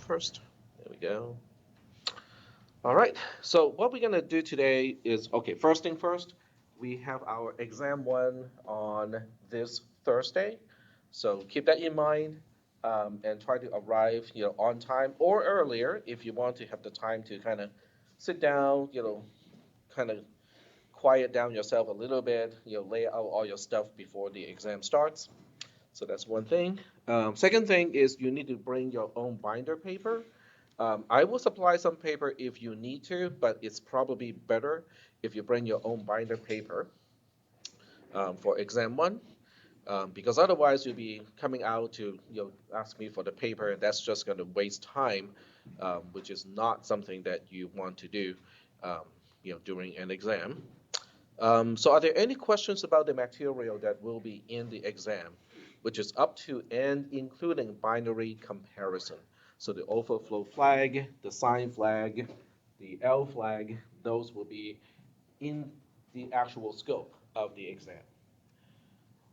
first. There we go. All right, so what we're gonna do today is, okay, first thing first, we have our exam one on this Thursday. So keep that in mind and try to arrive, on time or earlier if you want to have the time to kind of sit down, kind of quiet down yourself a little bit, lay out all your stuff before the exam starts. So that's one thing. Second thing is you need to bring your own binder paper. I will supply some paper if you need to, but it's probably better if you bring your own binder paper for exam one, because otherwise you'll be coming out to ask me for the paper, and that's just going to waste time, which is not something that you want to do, um, during an exam. So are there any questions about the material that will be in the exam, which is up to and including binary comparison? So the overflow flag, the sign flag, the L flag, those will be in the actual scope of the exam.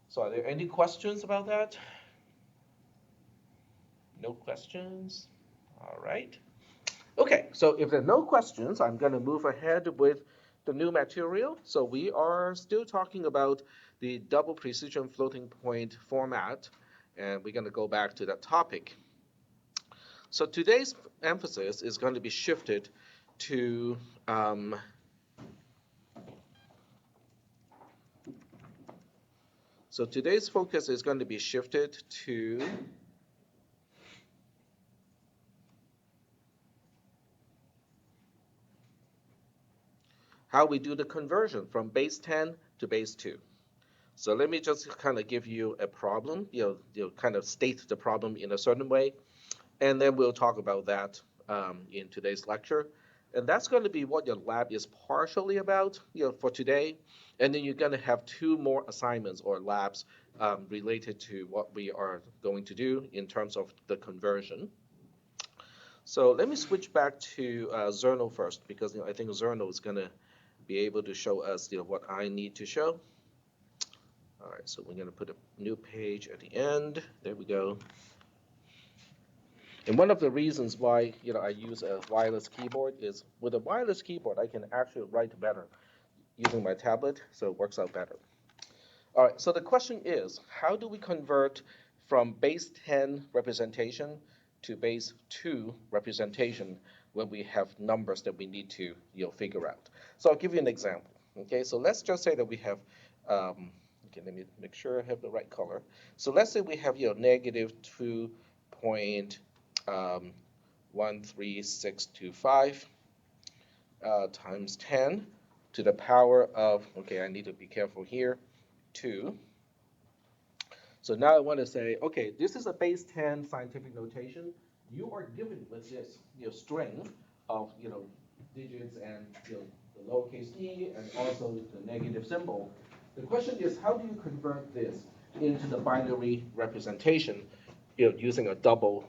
So are there any questions about that? No questions? All right. Okay, so if there are no questions, I'm going to move ahead with the new material. So we are still talking about the double precision floating point format, and we're going to go back to that topic. So today's emphasis is going to be shifted to today's focus is going to be shifted to how we do the conversion from base 10 to base 2. So let me just kind of give you a problem, kind of state the problem in a certain way, and then we'll talk about that in today's lecture. And that's going to be what your lab is partially about, for today. And then you're going to have two more assignments or labs related to what we are going to do in terms of the conversion. So let me switch back to Zerno first, because I think Zerno is going to be able to show us what I need to show. All right, so we're going to put a new page at the end. There we go. And one of the reasons why I use a wireless keyboard is with a wireless keyboard I can actually write better using my tablet, so it works out better. All right, so the question is, how do we convert from base 10 representation to base 2 representation when we have numbers that we need to figure out? So I'll give you an example. Okay, so let's just say that we have okay, let me make sure I have the right color. So let's say we have negative 2.13625 times 10 to the power of, okay, I need to be careful here, 2. So now I want to say, okay, this is a base 10 scientific notation. You are given with this string of digits and the lowercase e and also the negative symbol. The question is, how do you convert this into the binary representation using a double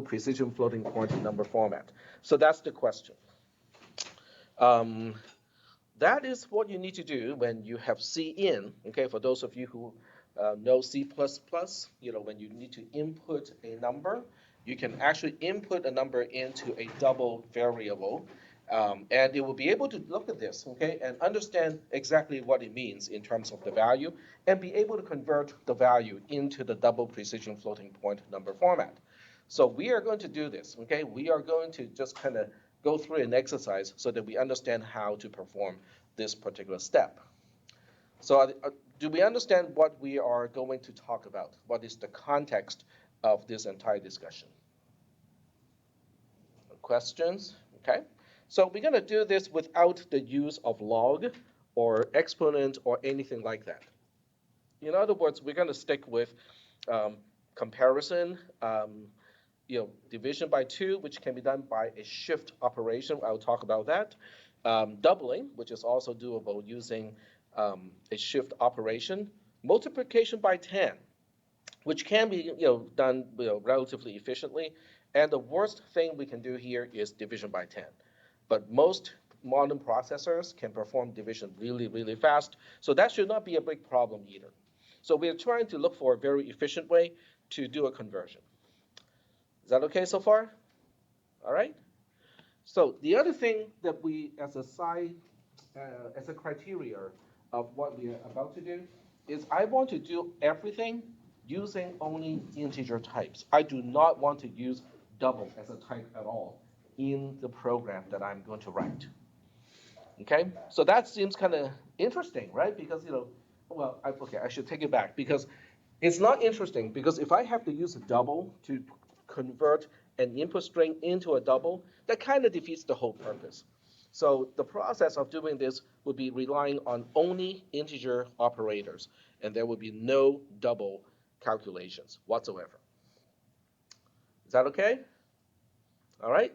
precision floating point number format? So that's the question. That is what you need to do when you have C in, okay, for those of you who know C++, when you need to input a number, you can actually input a number into a double variable, and it will be able to look at this, okay, and understand exactly what it means in terms of the value, and be able to convert the value into the double precision floating point number format. So we are going to do this, okay? We are going to just kind of go through an exercise so that we understand how to perform this particular step. So do we understand what we are going to talk about? What is the context of this entire discussion? Questions? Okay. So we're going to do this without the use of log or exponent or anything like that. In other words, we're going to stick with comparison, division by 2, which can be done by a shift operation. I'll talk about that. Doubling, which is also doable using a shift operation. Multiplication by 10, which can be done relatively efficiently. And the worst thing we can do here is division by 10. But most modern processors can perform division really, really fast. So that should not be a big problem either. So we're trying to look for a very efficient way to do a conversion. Is that okay so far? All right. So the other thing that we, as a criteria of what we are about to do, is I want to do everything using only integer types. I do not want to use double as a type at all in the program that I'm going to write. Okay, so that seems kind of interesting, right? Because well, okay, I should take it back because it's not interesting because if I have to use a double to convert an input string into a double, that kind of defeats the whole purpose. So the process of doing this would be relying on only integer operators, and there would be no double calculations whatsoever. Is that okay? All right.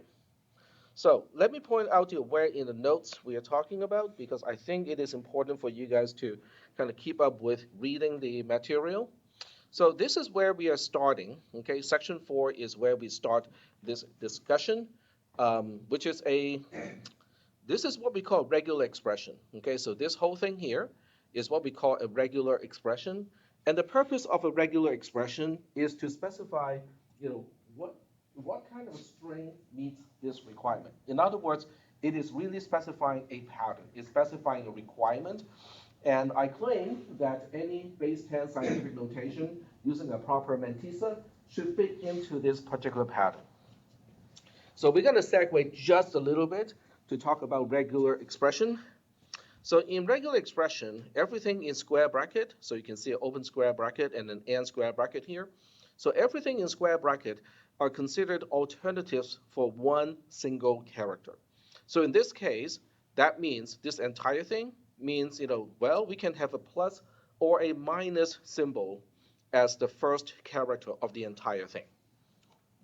So let me point out to you where in the notes we are talking about, because I think it is important for you guys to kind of keep up with reading the material. So this is where we are starting. Okay, section 4 is where we start this discussion, which is this is what we call regular expression. Okay, so this whole thing here is what we call a regular expression, and the purpose of a regular expression is to specify, you know, what what kind of string meets this requirement. In other words, it is really specifying a pattern. It's specifying a requirement, and I claim that any base 10 scientific notation using a proper mantissa should fit into this particular pattern. So we're going to segue just a little bit to talk about regular expression. So in regular expression, everything in square bracket, so you can see an open square bracket and an and square bracket here. So everything in square bracket are considered alternatives for one single character. So in this case, that means this entire thing means, well, we can have a plus or a minus symbol as the first character of the entire thing.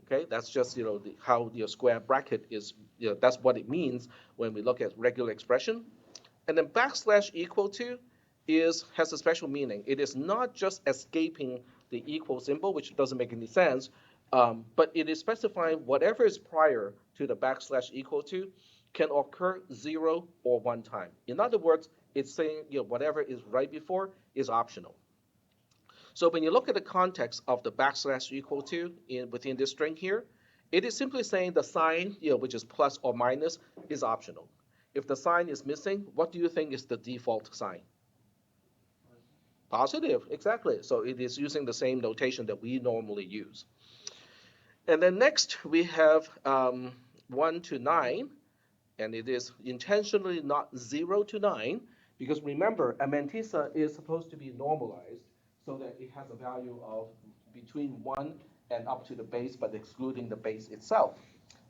Okay, that's just how your square bracket is. That's what it means when we look at regular expression. And then backslash equal to has a special meaning. It is not just escaping the equal symbol, which doesn't make any sense, but it is specifying whatever is prior to the backslash equal to can occur 0 or 1 time. In other words, it's saying whatever is right before is optional. So when you look at the context of the backslash equal to within this string here, it is simply saying the sign, which is plus or minus, is optional. If the sign is missing, what do you think is the default sign? Positive, exactly. So it is using the same notation that we normally use. And then next we have 1 to 9, and it is intentionally not 0 to 9, because remember, a mantissa is supposed to be normalized so that it has a value of between 1 and up to the base, but excluding the base itself.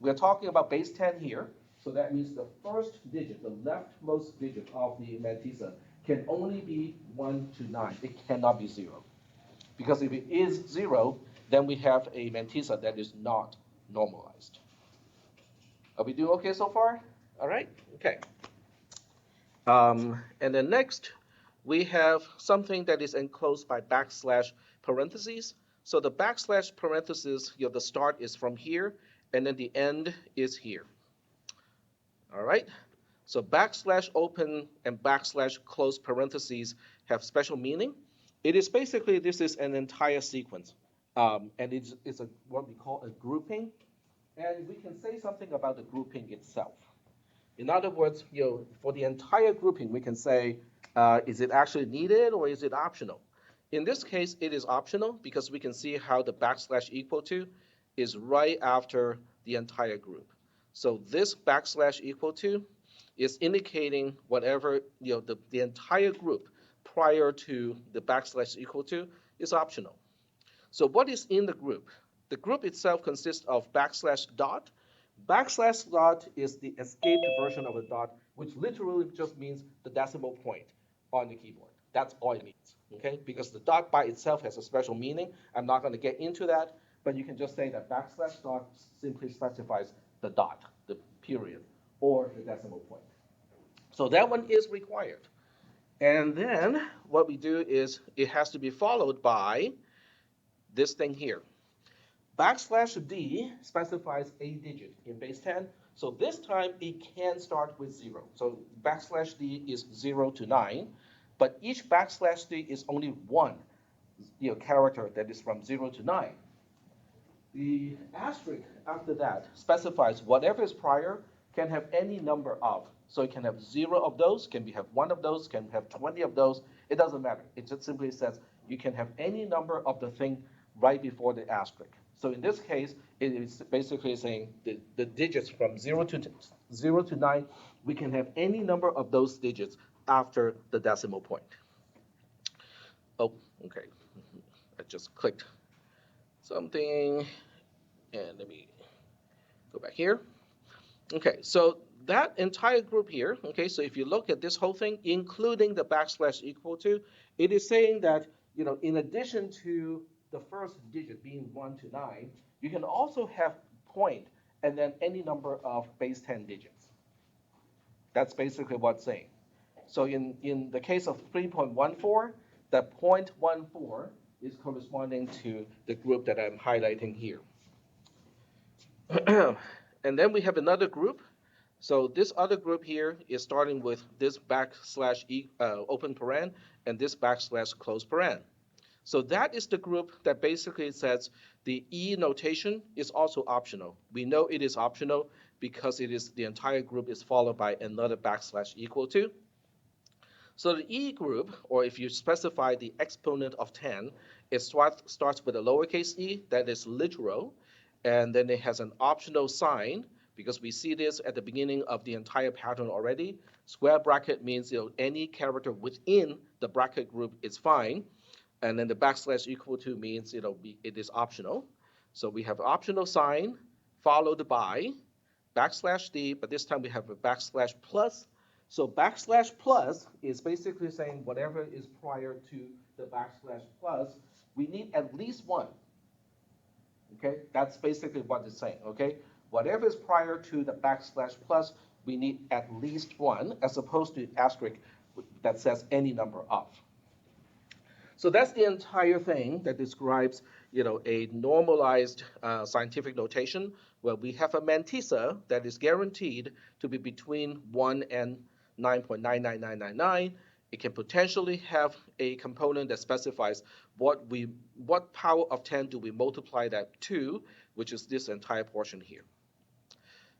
We're talking about base 10 here, so that means the first digit, the leftmost digit of the mantissa, can only be 1 to 9. It cannot be 0. Because if it is 0, then we have a mantissa that is not normalized. Are we doing okay so far? All right, okay. And then next, we have something that is enclosed by backslash parentheses. So the backslash parentheses, the start is from here, and then the end is here. All right. So backslash open and backslash close parentheses have special meaning. It is basically, this is an entire sequence, and it's what we call a grouping, and we can say something about the grouping itself. In other words, for the entire grouping, we can say, is it actually needed or is it optional? In this case, it is optional because we can see how the backslash equal to is right after the entire group. So this backslash equal to is indicating whatever, the entire group prior to the backslash equal to is optional. So what is in the group? The group itself consists of backslash dot. Backslash dot is the escaped version of a dot, which literally just means the decimal point on the keyboard. That's all it means, okay? Because the dot by itself has a special meaning. I'm not going to get into that, but you can just say that backslash dot simply specifies the dot, the period, or the decimal point. So that one is required. And then what we do is it has to be followed by this thing here. Backslash D specifies a digit in base 10. So this time it can start with 0. So backslash D is 0 to 9, but each backslash D is only one character that is from 0 to 9. The asterisk after that specifies whatever is prior can have any number of. So it can have 0 of those, can have 1 of those, can have 20 of those. It doesn't matter. It just simply says you can have any number of the thing right before the asterisk. So in this case, it is basically saying the digits from 0 to 9, we can have any number of those digits after the decimal point. Oh, okay. I just clicked something, and let me go back here. Okay, so that entire group here, okay, so if you look at this whole thing, including the backslash equal to, it is saying that, in addition to the first digit being 1 to 9, you can also have point and then any number of base 10 digits. That's basically what it's saying. So in the case of 3.14, the 0.14 is corresponding to the group that I'm highlighting here. And then we have another group. So this other group here is starting with this backslash open paren and this backslash close paren. So that is the group that basically says the E notation is also optional. We know it is optional because the entire group is followed by another backslash equal to. So the E group, or if you specify the exponent of 10, it starts with a lowercase e, that is literal, and then it has an optional sign, because we see this at the beginning of the entire pattern already. Square bracket means any character within the bracket group is fine, and then the backslash equal to means it is optional. So we have optional sign followed by backslash d, but this time we have a backslash plus. So backslash plus is basically saying whatever is prior to the backslash plus, we need at least one. Okay, that's basically what it's saying. Okay, whatever is prior to the backslash plus, we need at least one, as opposed to asterisk that says any number of. So that's the entire thing that describes, a normalized scientific notation where we have a mantissa that is guaranteed to be between 1 and 9.99999. It can potentially have a component that specifies what power of 10 do we multiply that to, which is this entire portion here.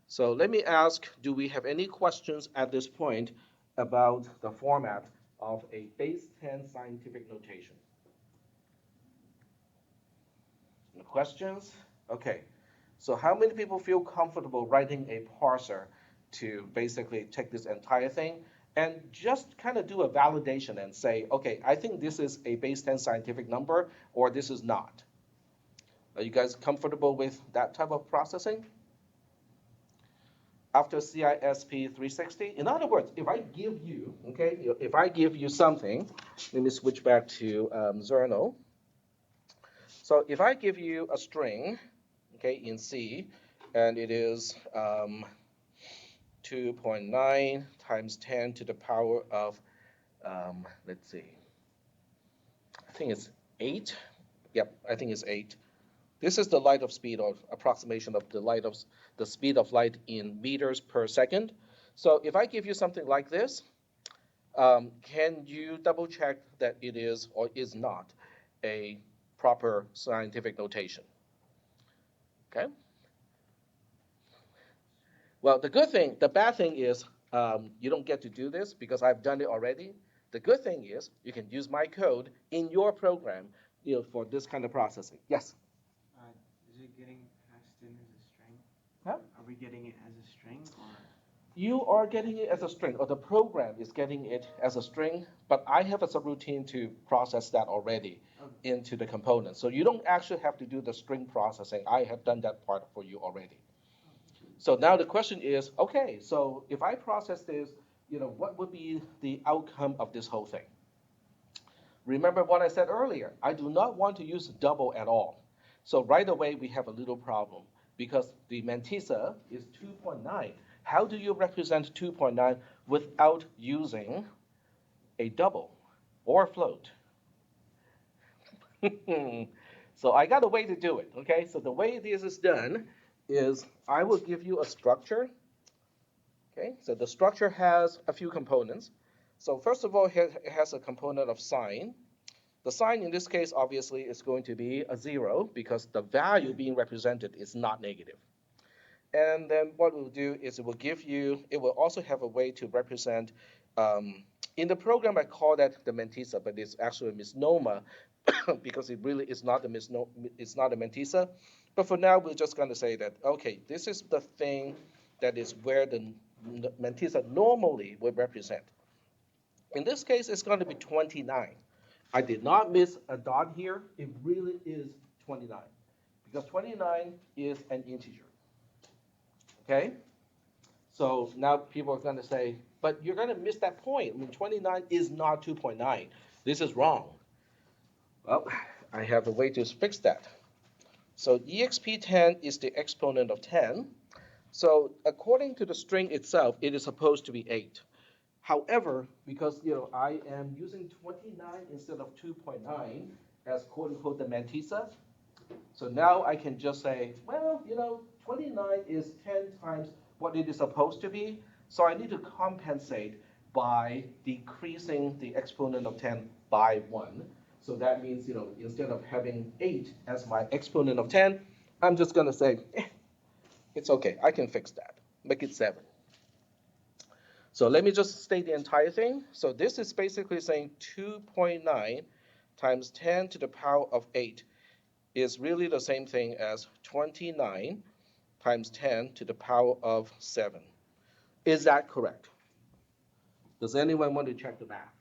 So let me ask, do we have any questions at this point about the format of a base 10 scientific notation? No questions? Okay. So how many people feel comfortable writing a parser to basically take this entire thing and just kind of do a validation and say, okay, I think this is a base 10 scientific number, or this is not? Are you guys comfortable with that type of processing? After CISP360? In other words, if I give you, something, let me switch back to Zerno. So if I give you a string, okay, in C, and it is 2.9 times 10 to the power of, let's see, I think it's 8. Yep, I think it's 8. This is the light of speed, or approximation of the speed of light in meters per second. So if I give you something like this, can you double check that it is or is not a proper scientific notation? Okay. Well, the bad thing is you don't get to do this because I've done it already. The good thing is you can use my code in your program, for this kind of processing. Yes. Is it getting passed in as a string? Huh? Are we getting it as a string, or? You are getting it as a string, or the program is getting it as a string, but I have a subroutine to process that already into the component. So you don't actually have to do the string processing. I have done that part for you already. So now the question is, okay, so if I process this, what would be the outcome of this whole thing? Remember what I said earlier, I do not want to use double at all. So right away we have a little problem because the mantissa is 2.9. How do you represent 2.9 without using a double or float? So I got a way to do it, okay? So the way this is done is I will give you a structure, okay? So the structure has a few components. So first of all, it has a component of sign, The sign in this case obviously is going to be a 0 because the value being represented is not negative. And then what we'll do is it will also have a way to represent, in the program I call that the mantissa, but it's actually a misnomer because it really is not a it's not a mantissa. But for now, we're just going to say that, okay, this is the thing that is where the mantissa normally would represent. In this case, it's going to be 29. I did not miss a dot here. It really is 29 because 29 is an integer. Okay? So now people are going to say, but you're going to miss that point. I mean, 29 is not 2.9. This is wrong. Well, I have a way to fix that. So exp10 is the exponent of 10. So according to the string itself, it is supposed to be 8. However, because I am using 29 instead of 2.9 as quote unquote the mantissa, so now I can just say, well, 29 is 10 times what it is supposed to be. So I need to compensate by decreasing the exponent of 10 by 1. So that means, instead of having 8 as my exponent of 10, I'm just going to say, it's okay. I can fix that. Make it 7. So let me just state the entire thing. So this is basically saying 2.9 times 10 to the power of 8 is really the same thing as 29 times 10 to the power of 7. Is that correct? Does anyone want to check the math?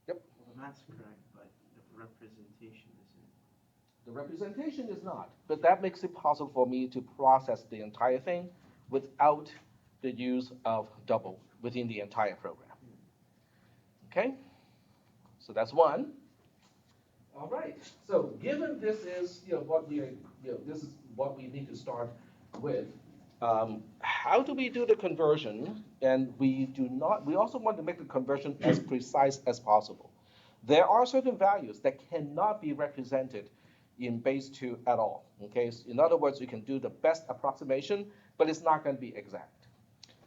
Yep. Well, the math's correct, but the representation isn't. The representation is not, but that makes it possible for me to process the entire thing without the use of double within the entire program. Okay? So that's one. All right. So given this is what we are, this is what we need to start with. How do we do the conversion? And we do not. We also want to make the conversion as precise as possible. There are certain values that cannot be represented in base 2 at all. Okay. So in other words, you can do the best approximation, but it's not going to be exact.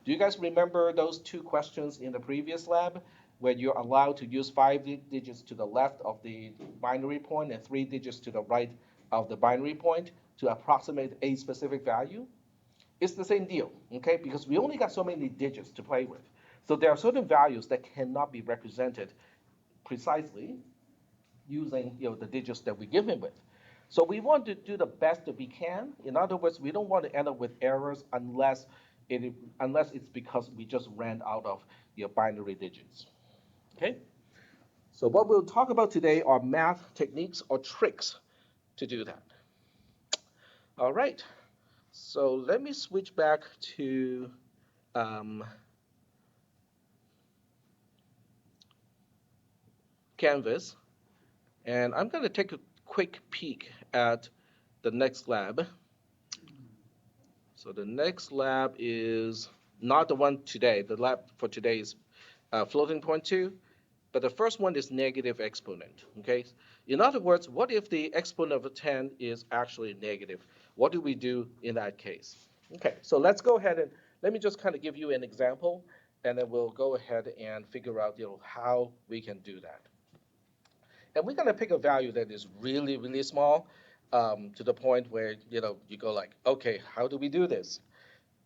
Do you guys remember those two questions in the previous lab where you're allowed to use 5 digits to the left of the binary point and 3 digits to the right of the binary point to approximate a specific value? It's the same deal, okay? Because we only got so many digits to play with. So there are certain values that cannot be represented precisely using the digits that we give him with. So we want to do the best that we can. In other words, we don't want to end up with errors unless it's because we just ran out of binary digits. Okay? So what we'll talk about today are math techniques or tricks to do that. All right. So let me switch back to Canvas, and I'm going to take a quick peek at the next lab. So the next lab is not the one today. The lab for today is floating point 2, but the first one is negative exponent. Okay. In other words, what if the exponent of 10 is actually negative? What do we do in that case? Okay. So let's go ahead and let me just kind of give you an example, and then we'll go ahead and figure out how we can do that. And we're going to pick a value that is really, really small, to the point where you go like, okay, how do we do this?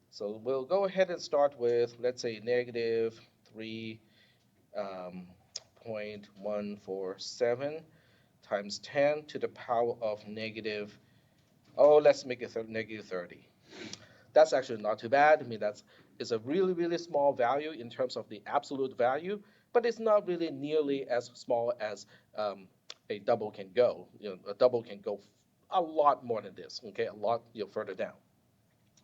So we'll go ahead and start with, let's say, negative 3.147 times 10 to the power of negative, oh, let's make it negative 30. That's actually not too bad. I mean, it's a really, really small value in terms of the absolute value, but it's not really nearly as small as a double can go. A double can go a lot more than this. Okay, a lot further down.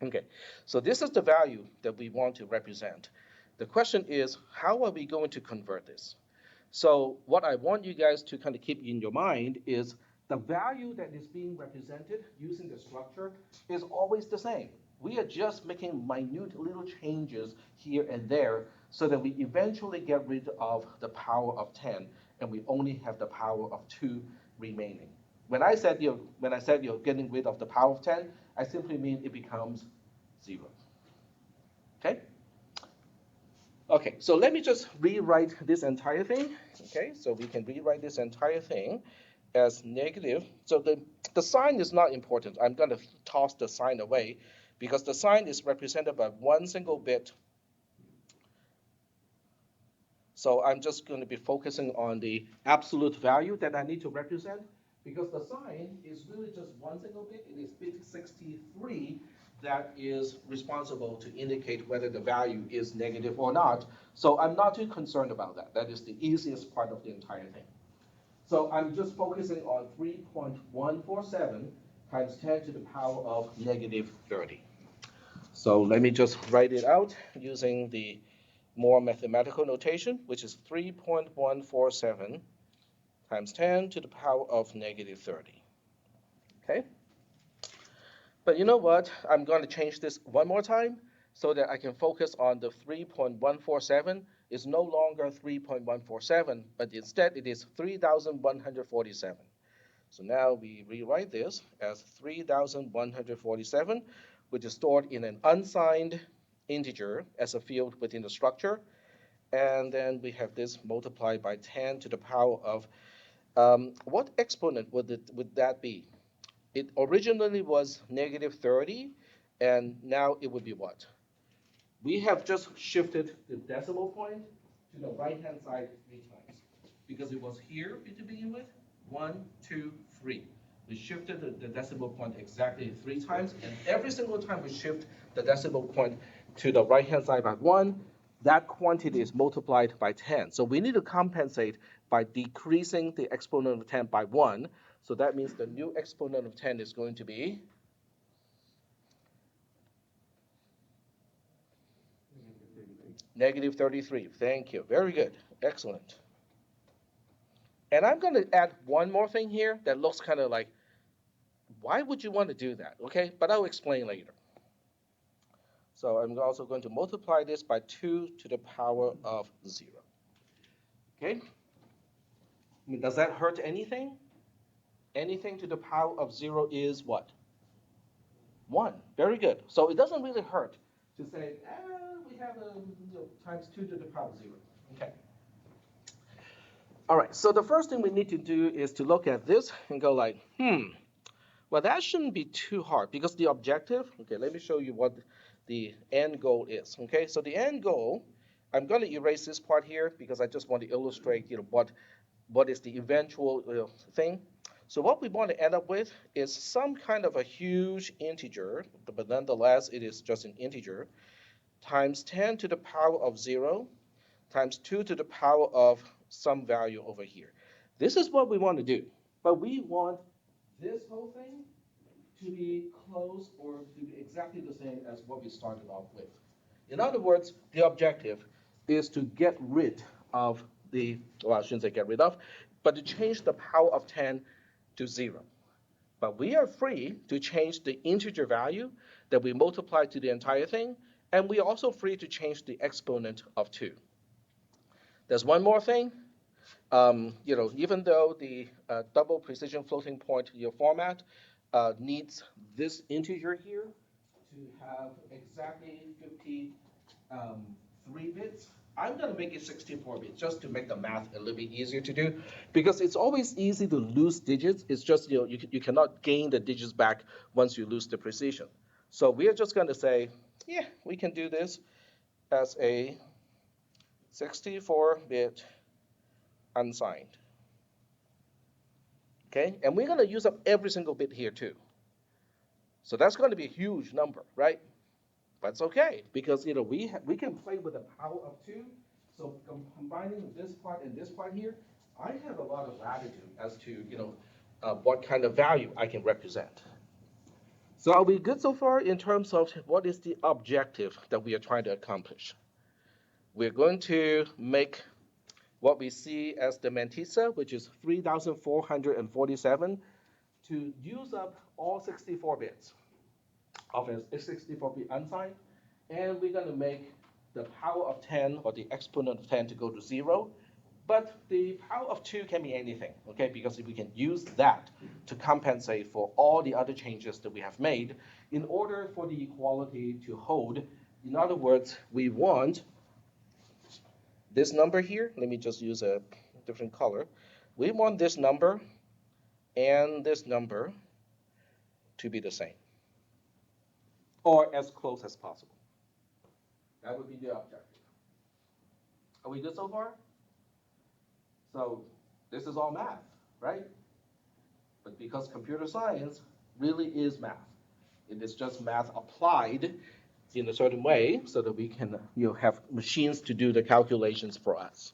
Okay, so this is the value that we want to represent. The question is, how are we going to convert this? So what I want you guys to kind of keep in your mind is the value that is being represented using the structure is always the same. We are just making minute little changes here and there so that we eventually get rid of the power of 10 and we only have the power of 2 remaining. When I said you're getting rid of the power of 10, I simply mean it becomes 0. Okay? Okay, so let me just rewrite this entire thing. Okay, so we can rewrite this entire thing as negative. So the sign is not important. I'm going to toss the sign away because the sign is represented by one single bit. So I'm just going to be focusing on the absolute value that I need to represent because the sign is really just one single bit. It is bit 63 that is responsible to indicate whether the value is negative or not. So I'm not too concerned about that. That is the easiest part of the entire thing. So I'm just focusing on 3.147 times 10 to the power of negative 30. So let me just write it out using the more mathematical notation, which is 3.147 times 10 to the power of negative 30. Okay? But you know what? I'm going to change this one more time so that I can focus on the 3.147 is no longer 3.147, but instead it is 3,147. So now we rewrite this as 3,147, which is stored in an unsigned integer as a field within the structure. And then we have this multiplied by 10 to the power of, what exponent would that be? It originally was negative 30, and now it would be what? We have just shifted the decimal point to the right-hand side 3 times because it was here to begin with. 1, 2, 3. We shifted the decimal point exactly 3 times, and every single time we shift the decimal point to the right-hand side by 1, that quantity is multiplied by 10. So we need to compensate by decreasing the exponent of 10 by 1. So that means the new exponent of 10 is going to be negative 33. Thank you. Very good. Excellent. And I'm going to add one more thing here that looks kind of like, why would you want to do that? Okay, but I'll explain later. So I'm also going to multiply this by 2 to the power of 0. Okay, I mean, does that hurt anything? Anything to the power of 0 is what? 1. Very good. So it doesn't really hurt to say, we have times 2 to the power of 0. Okay. All right, so the first thing we need to do is to look at this and go like, well, that shouldn't be too hard because the objective, okay, let me show you what the end goal is. Okay, so the end goal, I'm going to erase this part here because I just want to illustrate, what is the eventual thing. So what we want to end up with is some kind of a huge integer, but nonetheless, it is just an integer, times 10 to the power of 0 times 2 to the power of some value over here. This is what we want to do. But we want this whole thing to be close or to be exactly the same as what we started off with. In other words, the objective is to get rid of well, I shouldn't say get rid of, but to change the power of 10 to 0. But we are free to change the integer value that we multiply to the entire thing, and we are also free to change the exponent of 2. There's one more thing. Even though the double precision floating point your format needs this integer here to have exactly 53 bits, I'm going to make it 64 bits just to make the math a little bit easier to do because it's always easy to lose digits. It's just, you cannot gain the digits back once you lose the precision. So we are just going to say, yeah, we can do this as a 64-bit unsigned. Okay, and we're going to use up every single bit here too. So that's going to be a huge number, right? But it's okay because we can play with the power of 2. So combining this part and this part here, I have a lot of latitude as to what kind of value I can represent. So are we good so far in terms of what is the objective that we are trying to accomplish? We're going to make what we see as the mantissa, which is 3,447, to use up all 64 bits of a 64-bit unsigned, and we're going to make the power of 10 or the exponent of 10 to go to 0. But the power of 2 can be anything, okay? Because we can use that to compensate for all the other changes that we have made in order for the equality to hold. In other words, we want this number here, let me just use a different color. We want this number and this number to be the same, or as close as possible. That would be the objective. Are we good so far? So this is all math, right? But because computer science really is math, it is just math applied in a certain way so that we can have machines to do the calculations for us.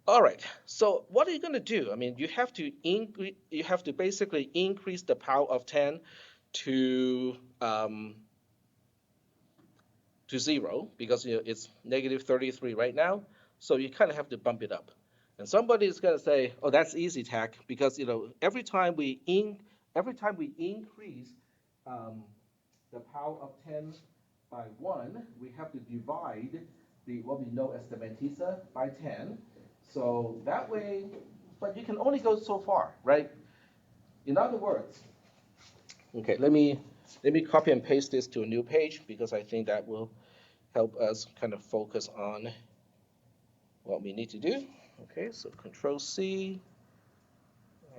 All right. So what are you going to do? I mean, you have to basically increase the power of 10 to um, to zero because it's negative 33 right now. So you kind of have to bump it up. And somebody is going to say, "Oh, that's easy, Tack," because every time we increase um, the power of 10 by 1, we have to divide the what we know as the mantissa by 10. So that way, but you can only go so far, right? In other words, okay, let me copy and paste this to a new page because I think that will help us kind of focus on what we need to do. Okay, so Control C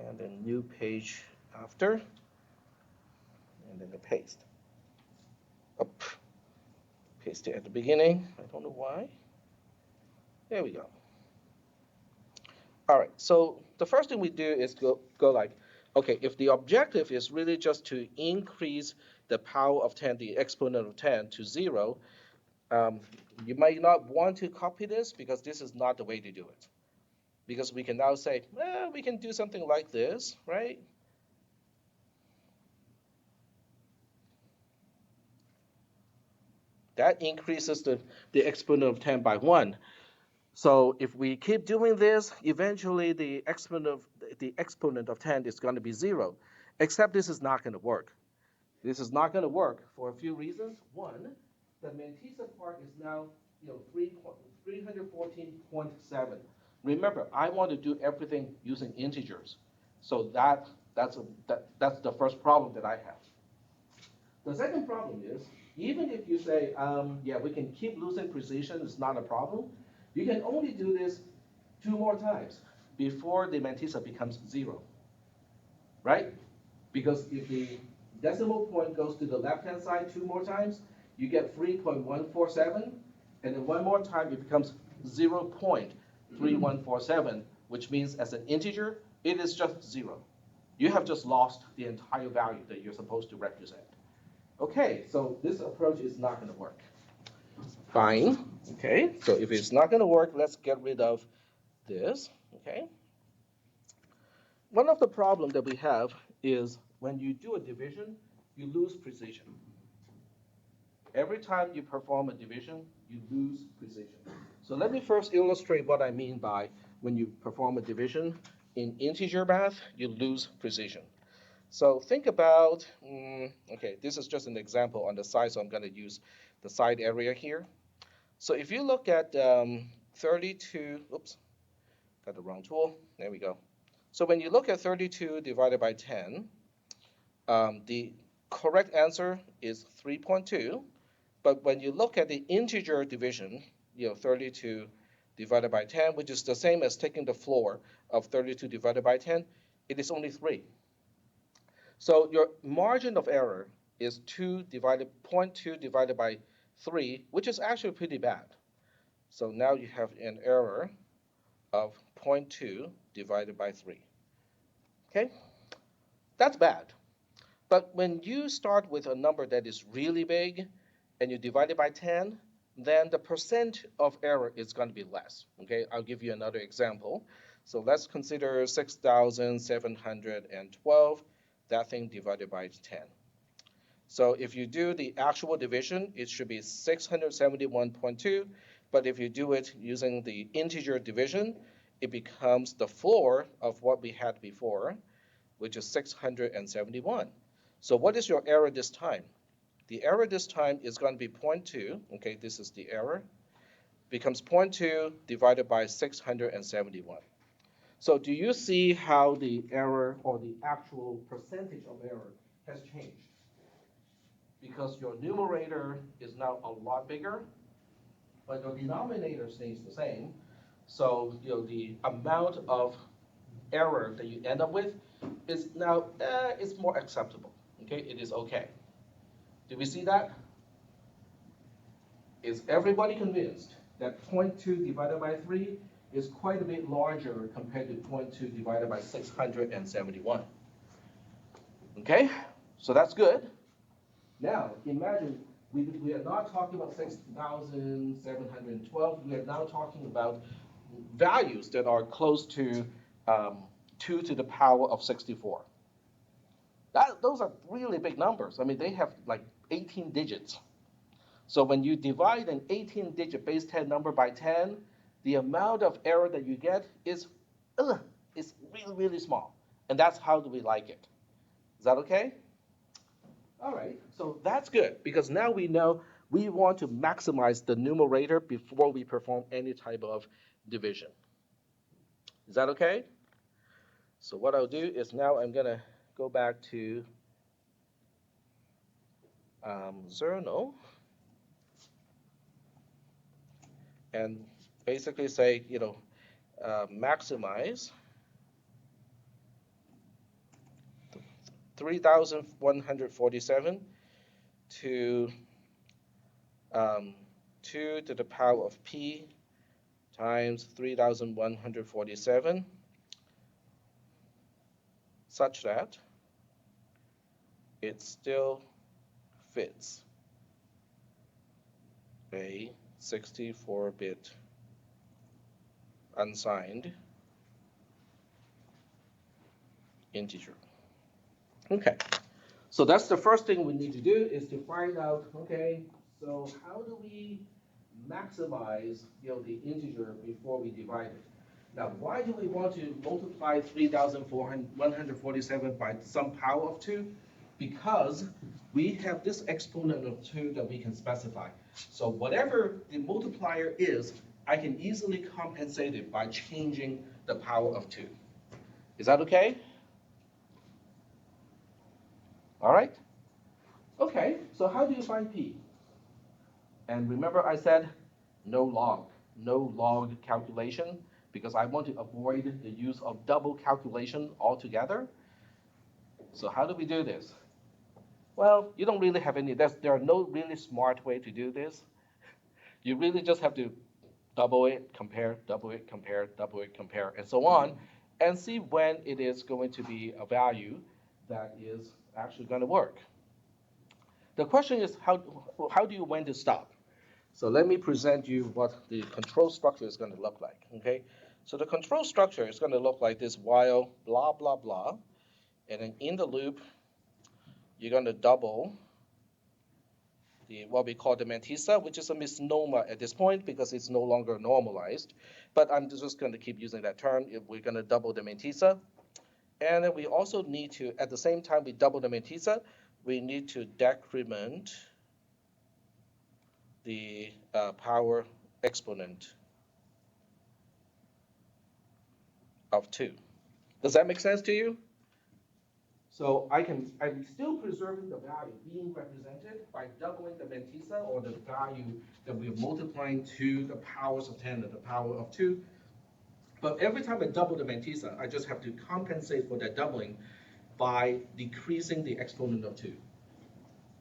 and then new page after, and then the paste. Up, paste it at the beginning. I don't know why. There we go. All right, so the first thing we do is go like, okay, if the objective is really just to increase the power of 10, the exponent of 10 to 0, um, you might not want to copy this because this is not the way to do it. Because we can now say, well, we can do something like this, right? That increases the exponent of 10 by 1. So if we keep doing this, eventually the exponent of 10 is going to be 0. Except this is not going to work. This is not going to work for a few reasons. One, the mantissa part is now 314.7. Remember, I want to do everything using integers. So that's the first problem that I have. The second problem is, even if you say, yeah, we can keep losing precision, it's not a problem, you can only do this 2 more times before the mantissa becomes 0, right? Because if the decimal point goes to the left-hand side 2 more times, you get 3.147, and then 1 more time it becomes 0.3147, which means as an integer, it is just 0. You have just lost the entire value that you're supposed to represent. Okay, so this approach is not going to work. Fine. Okay, so if it's not going to work, let's get rid of this. Okay. One of the problems that we have is when you do a division, you lose precision. Every time you perform a division, you lose precision. So let me first illustrate what I mean by when you perform a division in integer math, you lose precision. So think about, okay, this is just an example on the side, so I'm going to use the side area here. So if you look at 32, oops, got the wrong tool. There we go. So when you look at 32 divided by 10, the correct answer is 3.2. But when you look at the integer division, 32 divided by 10, which is the same as taking the floor of 32 divided by 10, it is only 3. So your margin of error is 0.2 divided by 3, which is actually pretty bad. So now you have an error of 0.2 divided by 3. Okay, that's bad. But when you start with a number that is really big and you divide it by 10, then the percent of error is going to be less. Okay, I'll give you another example. So let's consider 6,712, that thing divided by 10. So if you do the actual division, it should be 671.2. But if you do it using the integer division, it becomes the floor of what we had before, which is 671. So what is your error this time? The error this time is going to be 0.2. Okay, this is the error. Becomes 0.2 divided by 671. So do you see how the error or the actual percentage of error has changed? Because your numerator is now a lot bigger but your denominator stays the same. So the amount of error that you end up with is now it's more acceptable. Okay, it is okay. Do we see that? Is everybody convinced that zero point 0.2 divided by 3 is quite a bit larger compared to 0.2 divided by 671? Okay, so that's good. Now, imagine we are not talking about 6,712. We are now talking about values that are close to 2 to the power of 64. Those are really big numbers. I mean, they have like 18 digits. So when you divide an 18-digit base 10 number by 10, the amount of error that you get is really, really small. And that's how do we like it. Is that okay? All right, so that's good because now we know we want to maximize the numerator before we perform any type of division. Is that okay? So what I'll do is now I'm gonna go back to Zerno and basically say, maximize 3,147 to 2 to the power of p times 3,147 such that it still fits a 64-bit unsigned integer. Okay, so that's the first thing we need to do is to find out, okay, so how do we maximize the integer before we divide it? Now, why do we want to multiply 3,147 by some power of 2? Because we have this exponent of 2 that we can specify. So whatever the multiplier is, I can easily compensate it by changing the power of 2. Is that okay? All right? Okay, so how do you find p? And remember I said no log calculation, because I want to avoid the use of double calculation altogether. So how do we do this? Well, you don't really have there are no really smart way to do this. You really just have to double it, compare, double it, compare, double it, compare, and so on, and see when it is going to be a value that is actually going to work. The question is how do you when to stop? So let me present you what the control structure is going to look like, okay? So the control structure is going to look like this while blah, blah, blah. And then in the loop, you're going to double what we call the mantissa, which is a misnomer at this point because it's no longer normalized. But I'm just going to keep using that term. We're going to double the mantissa. And then we also need to, at the same time we double the mantissa, we need to decrement the power exponent of 2. Does that make sense to you? So I'm still preserving the value being represented by doubling the mantissa, or the value that we're multiplying to the powers of 10 to the power of 2. But every time I double the mantissa, I just have to compensate for that doubling by decreasing the exponent of 2.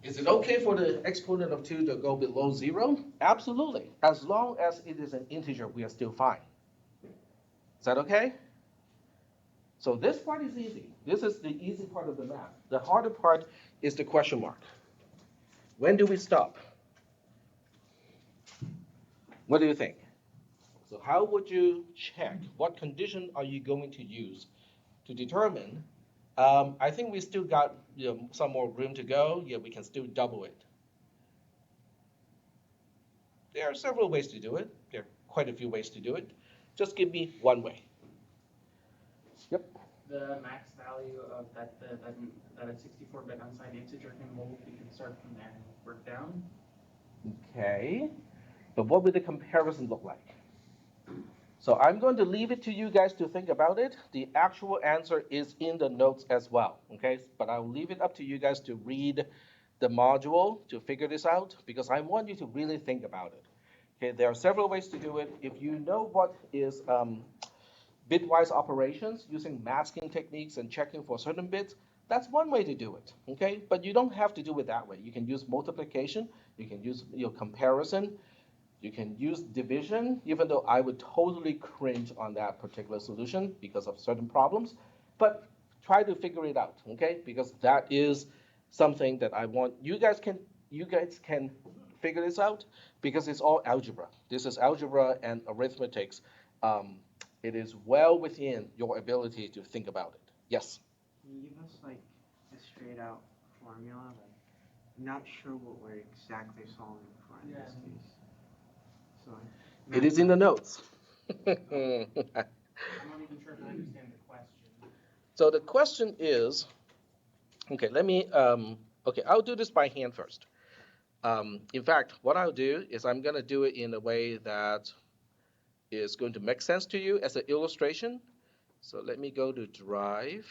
Is it okay for the exponent of 2 to go below 0? Absolutely. As long as it is an integer, we are still fine. Is that okay? So this part is easy. This is the easy part of the math. The harder part is the question mark. When do we stop? What do you think? So how would you check? What condition are you going to use to determine? I think we still got some more room to go. Yeah, we can still double it. There are several ways to do it. There are quite a few ways to do it. Just give me one way. Yep. The max value of that a 64-bit unsigned integer can hold, we can start from there and work down. Okay. But what would the comparison look like? So I'm going to leave it to you guys to think about it. The actual answer is in the notes as well, okay? But I'll leave it up to you guys to read the module to figure this out because I want you to really think about it. Okay, there are several ways to do it. If you know what is bitwise operations using masking techniques and checking for certain bits, that's one way to do it. Okay, but you don't have to do it that way. You can use multiplication, you can use comparison, you can use division, even though I would totally cringe on that particular solution because of certain problems. But try to figure it out, okay? Because that is something that I want you guys can figure this out because it's all algebra. This is algebra and arithmetics. Um, it is well within your ability to think about it. Yes. Can you give us like a straight out formula? Like, I'm not sure what we're exactly solving for in Yeah. this case. So, It is in the notes. I'm not even sure if I understand the question. So the question is, okay, okay, I'll do this by hand first. In fact, what I'll do is I'm going to do it in a way that is going to make sense to you as an illustration. So let me go to Drive,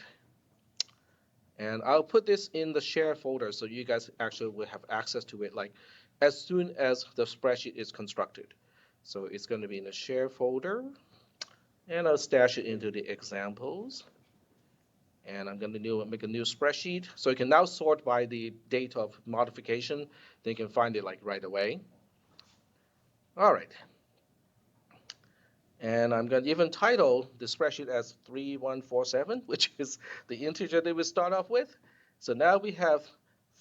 and I'll put this in the share folder so you guys actually will have access to it like as soon as the spreadsheet is constructed. So it's going to be in the share folder, and I'll stash it into the examples. And I'm going to make a new spreadsheet. So you can now sort by the date of modification. Then you can find it like right away. All right. And I'm going to even title the spreadsheet as 3147, which is the integer that we start off with. So now we have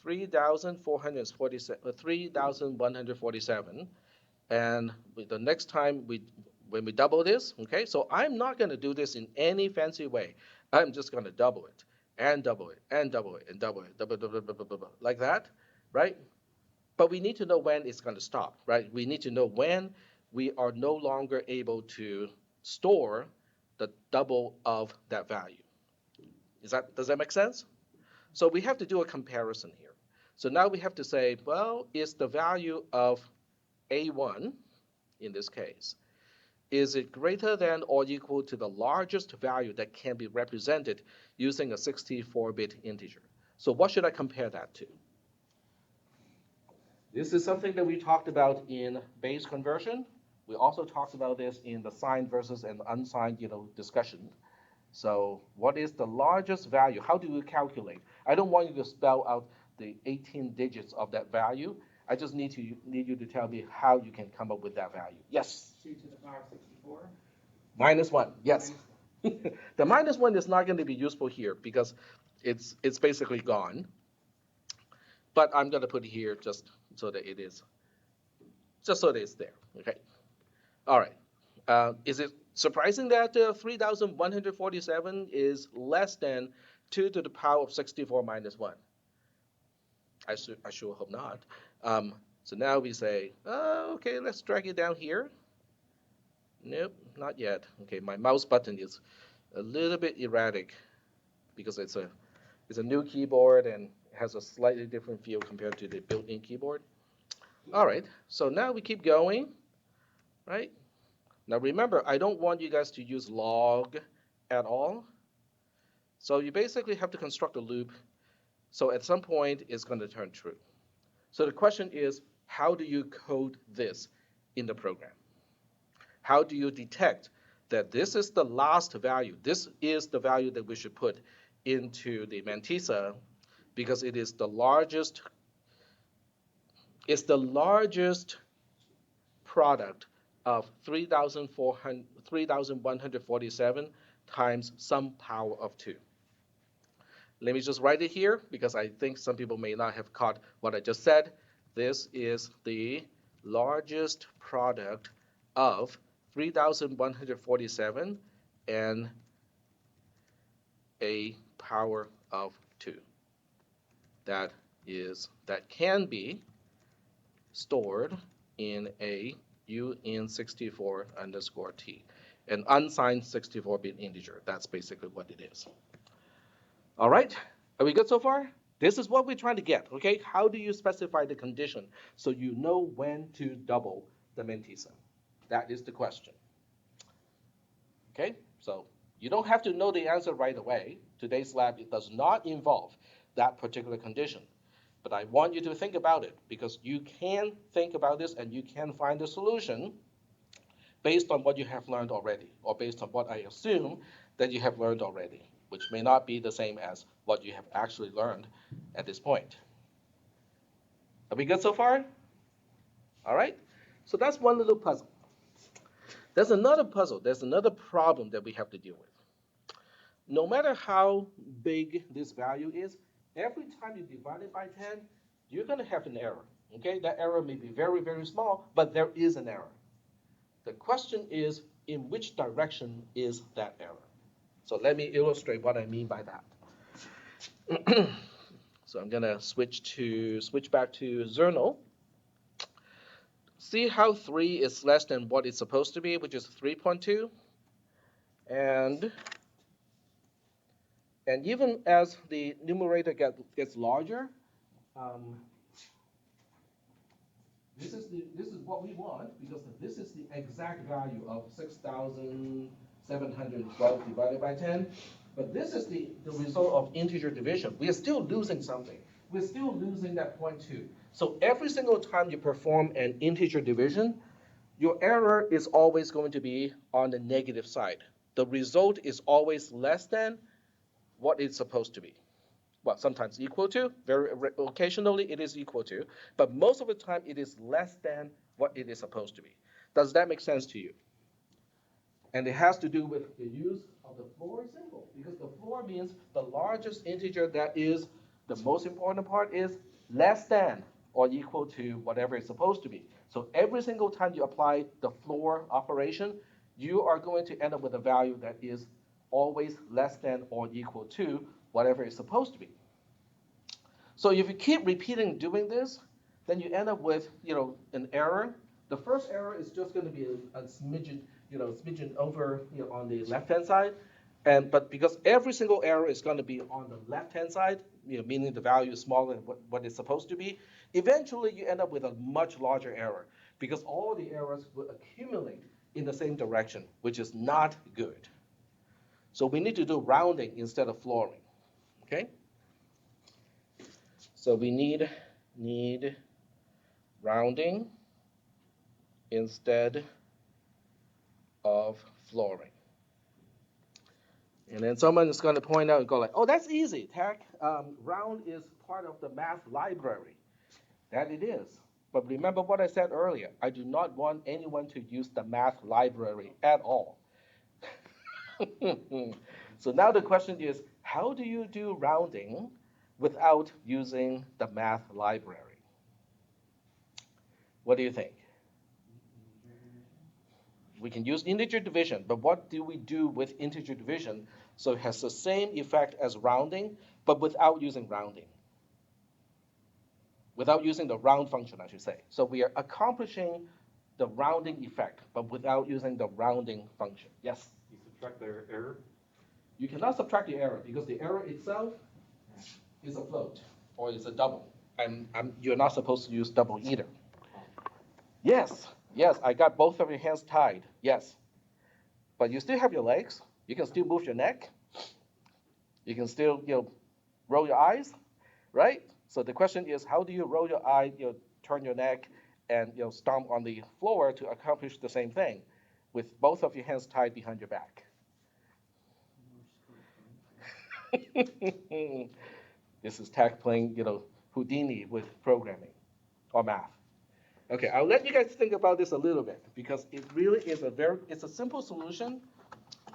3,147. And the next time when we double this, okay, so I'm not going to do this in any fancy way. I'm just going to double it and double it and double it and double it, double, like that, right? But we need to know when it's going to stop, right? We need to know when we are no longer able to store the double of that value. Does that make sense? So we have to do a comparison here. So now we have to say, well, is the value of A1 in this case, is it greater than or equal to the largest value that can be represented using a 64-bit integer? So what should I compare that to? This is something that we talked about in base conversion. We also talked about this in the signed versus and unsigned, discussion. So what is the largest value? How do you calculate? I don't want you to spell out the 18 digits of that value. I just need you to tell me how you can come up with that value. Yes. 2 to the power of 64. Minus one. Yes. Minus 1. The minus one is not going to be useful here because it's basically gone. But I'm going to put it here so that it is just so that it's there. Okay. All right. Is it surprising that 3,147 is less than 2 to the power of 64 minus 1? I sure hope not. So now we say, okay, let's drag it down here. Nope, not yet. Okay, my mouse button is a little bit erratic because it's a new keyboard and has a slightly different feel compared to the built-in keyboard. All right, so now we keep going, right? Now remember, I don't want you guys to use log at all. So you basically have to construct a loop. So at some point, it's going to turn true. So the question is, how do you code this in the program? How do you detect that this is the last value? This is the value that we should put into the Mantissa because it's the largest product of 3,147 times some power of 2. Let me just write it here because I think some people may not have caught what I just said. This is the largest product of 3,147 and a power of 2. That can be stored in a UN64 underscore T, an unsigned 64-bit integer. That's basically what it is. All right, are we good so far? This is what we're trying to get, okay? How do you specify the condition so you know when to double the Mantissa? That is the question. Okay, so you don't have to know the answer right away. Today's lab, it does not involve that particular condition. But I want you to think about it because you can think about this and you can find a solution based on what you have learned already, or based on what I assume that you have learned already, which may not be the same as what you have actually learned at this point. Are we good so far? All right. So that's one little puzzle. There's another puzzle. There's another problem that we have to deal with. No matter how big this value is, every time you divide it by 10, you're going to have an error. Okay, that error may be very, very small, but there is an error. The question is, in which direction is that error? So let me illustrate what I mean by that. So I'm gonna switch back to Zernal. See how 3 is less than what it's supposed to be, which is 3.2, and even as the numerator gets larger, um, this is what we want because this is the exact value of 6,712 divided by 10. But this is the result of integer division. We are still losing something. We're still losing that 0.2. So every single time you perform an integer division, your error is always going to be on the negative side. The result is always less than what it's supposed to be. Well, sometimes equal to, very occasionally it is equal to, but most of the time it is less than what it is supposed to be. Does that make sense to you? And it has to do with the use of the floor symbol, because the floor means the largest integer that is the most important part is less than or equal to whatever it's supposed to be. So every single time you apply the floor operation, you are going to end up with a value that is always less than or equal to whatever it's supposed to be. So if you keep repeating doing this, then you end up with an error. The first error is just going to be a smidgen smidgen over on the left hand side, but because every single error is going to be on the left hand side, meaning the value is smaller than what it's supposed to be, eventually you end up with a much larger error because all the errors will accumulate in the same direction, which is not good. So we need to do rounding instead of flooring. Okay. So we need rounding instead of flooring. And then someone is going to point out and go like, oh, that's easy, Tack. Round is part of the math library. That it is. But remember what I said earlier. I do not want anyone to use the math library at all. So now the question is, how do you do rounding without using the math library? What do you think? We can use integer division, but what do we do with integer division so it has the same effect as rounding, but without using rounding? Without using the round function, I should say. So we are accomplishing the rounding effect, but without using the rounding function. Yes? You subtract the error? You cannot subtract the error because the error itself is a float or is a double. And you're not supposed to use double either. Yes, yes, I got both of your hands tied. Yes. But you still have your legs. You can still move your neck. You can still, roll your eyes, right? So the question is, how do you roll your eye, turn your neck, and stomp on the floor to accomplish the same thing, with both of your hands tied behind your back? This is Tack playing, Houdini with programming or math. Okay, I'll let you guys think about this a little bit because it really is it's a simple solution.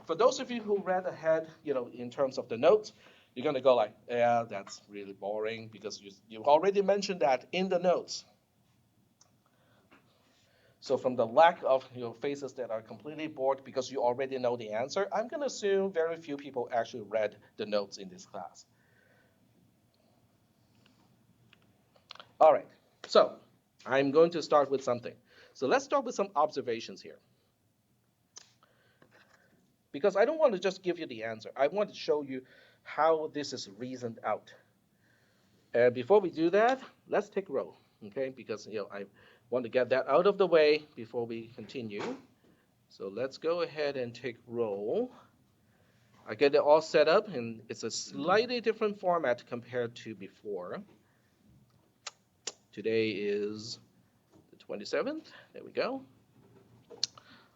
For those of you who read ahead, in terms of the notes, you're gonna go like, yeah, that's really boring because you already mentioned that in the notes. So from the lack of faces that are completely bored because you already know the answer, I'm gonna assume very few people actually read the notes in this class. All right, so I'm going to start with something. So let's start with some observations here. Because I don't want to just give you the answer. I want to show you how this is reasoned out. And before we do that, let's take row, okay? Because I want to get that out of the way before we continue. So let's go ahead and take row. I get it all set up, and it's a slightly different format compared to before. Today is the 27th. There we go.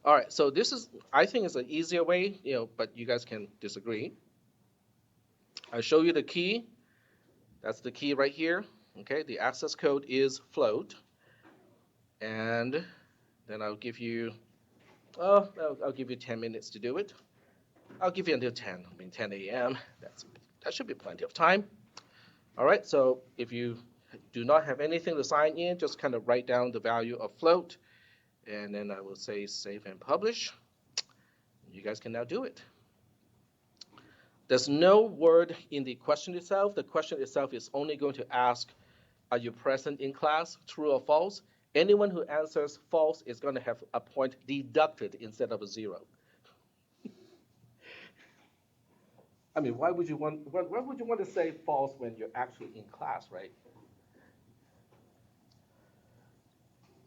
All right, so this is, I think it's an easier way, but you guys can disagree. I show you the key. That's the key right here. Okay, the access code is float. And then I'll give you, I'll give you 10 minutes to do it. I'll give you until 10 a.m. That should be plenty of time. All right, so if you do not have anything to sign in, just kind of write down the value of float, and then I will say save and publish. You guys can now do it. There's no word in the question itself. The question itself is only going to ask, are you present in class, true or false? Anyone who answers false is going to have a point deducted instead of a 0. I mean, why would you want to say false when you're actually in class, right?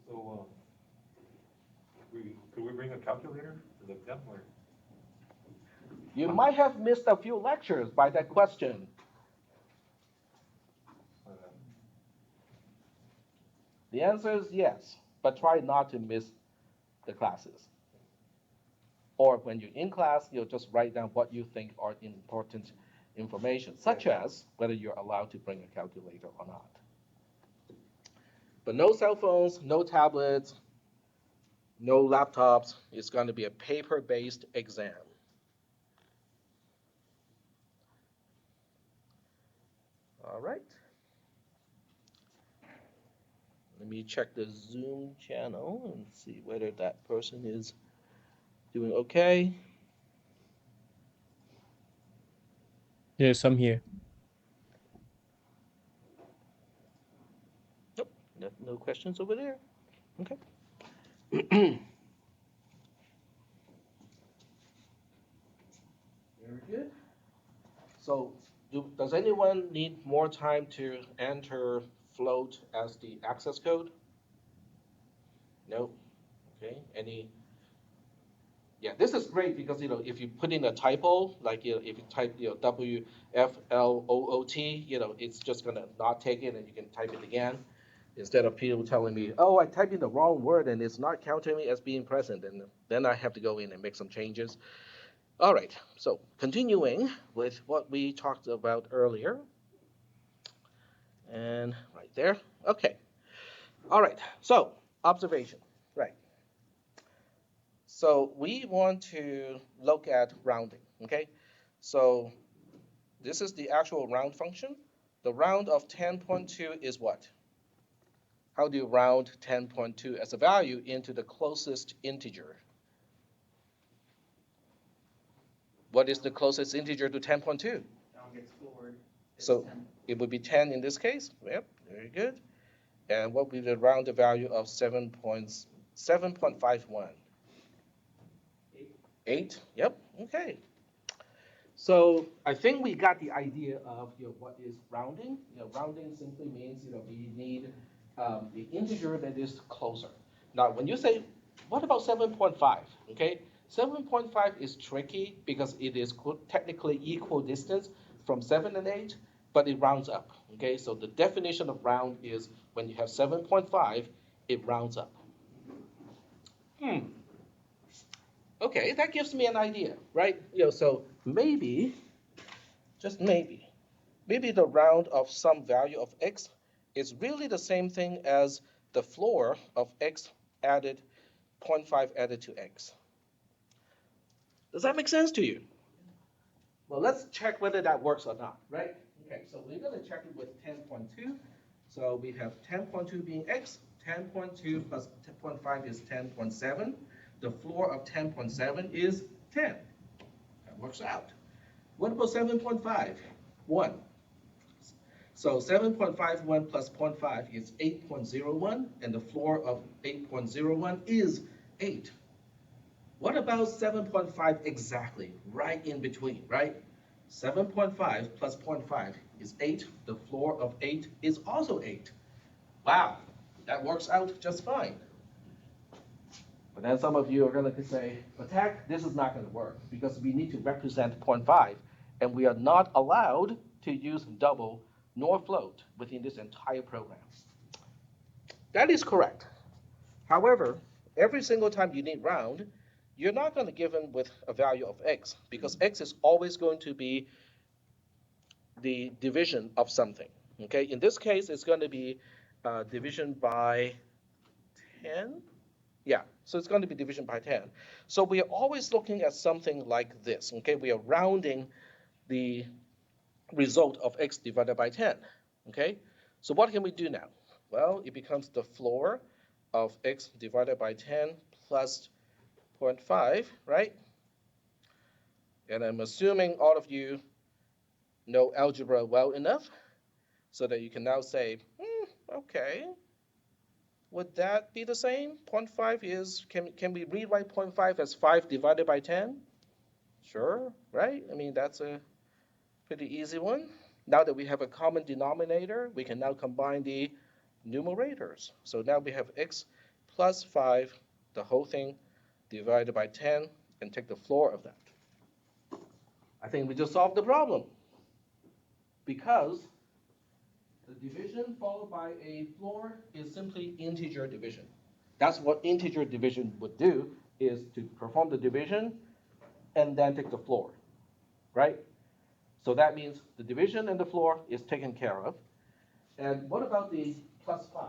So, could we bring a calculator to the exam, or? You might have missed a few lectures by that question. The answer is yes, but try not to miss the classes. Or when you're in class, you'll just write down what you think are important information, such as whether you're allowed to bring a calculator or not. But no cell phones, no tablets, no laptops. It's going to be a paper-based exam. All right. Let me check the Zoom channel and see whether that person is doing okay. Yes, I'm here. Nope, no questions over there. Okay. Very good. So, does anyone need more time to enter float as the access code? No. Okay. Yeah, this is great because if you put in a typo, like if you type WFLOOT, it's just gonna not take it, and you can type it again instead of people telling me, oh, I typed in the wrong word and it's not counting me as being present, and then I have to go in and make some changes. All right, so continuing with what we talked about earlier. And right there. Okay. All right, so observation. Right. So we want to look at rounding, okay? So this is the actual round function. The round of 10.2 is what? How do you round 10.2 as a value into the closest integer? What is the closest integer to 10.2? Down gets forward. So 10. it would be 10 in this case. Yep, very good. And what would be the round value of 7.51? 8. 8. Yep. Okay. So I think we got the idea of what is rounding. Rounding simply means we need the integer that is closer. Now, when you say, what about 7.5? Okay, 7.5 is tricky because it is technically equal distance from 7 and 8, but it rounds up. Okay, so the definition of round is when you have 7.5, it rounds up. Okay, that gives me an idea, right? So maybe, just maybe the round of some value of x is really the same thing as the floor of x added 0.5 added to x. Does that make sense to you? Well, let's check whether that works or not, right? Okay, so we're going to check it with 10.2. So we have 10.2 being x, 10.2 plus 0.5 is 10.7. The floor of 10.7 is 10. That works out. What about 7.5? 1. So 7.51 plus 0.5 is 8.01, and the floor of 8.01 is 8. What about 7.5 exactly, right in between, right? 7.5 plus 0.5 is 8. The floor of 8 is also 8. Wow, that works out just fine. But then some of you are going to say, but Tech, this is not going to work because we need to represent 0.5, and we are not allowed to use double nor float within this entire program. That is correct. However, every single time you need round, you're not going to give in with a value of x because x is always going to be the division of something. Okay, in this case, it's going to be division by 10. Yeah, so it's going to be division by 10. So we are always looking at something like this. Okay, we are rounding the result of x divided by 10. Okay, so what can we do now? Well, it becomes the floor of x divided by 10 plus 0.5, right? And I'm assuming all of you know algebra well enough so that you can now say, okay, would that be the same? 0.5 is, can we rewrite 0.5 as 5 divided by 10? Sure, right? I mean, that's a pretty easy one. Now that we have a common denominator, we can now combine the numerators. So now we have x plus 5, the whole thing, divided by 10, and take the floor of that. I think we just solved the problem because the division followed by a floor is simply integer division. That's what integer division would do, is to perform the division and then take the floor, right? So that means the division and the floor is taken care of. And what about the plus 5?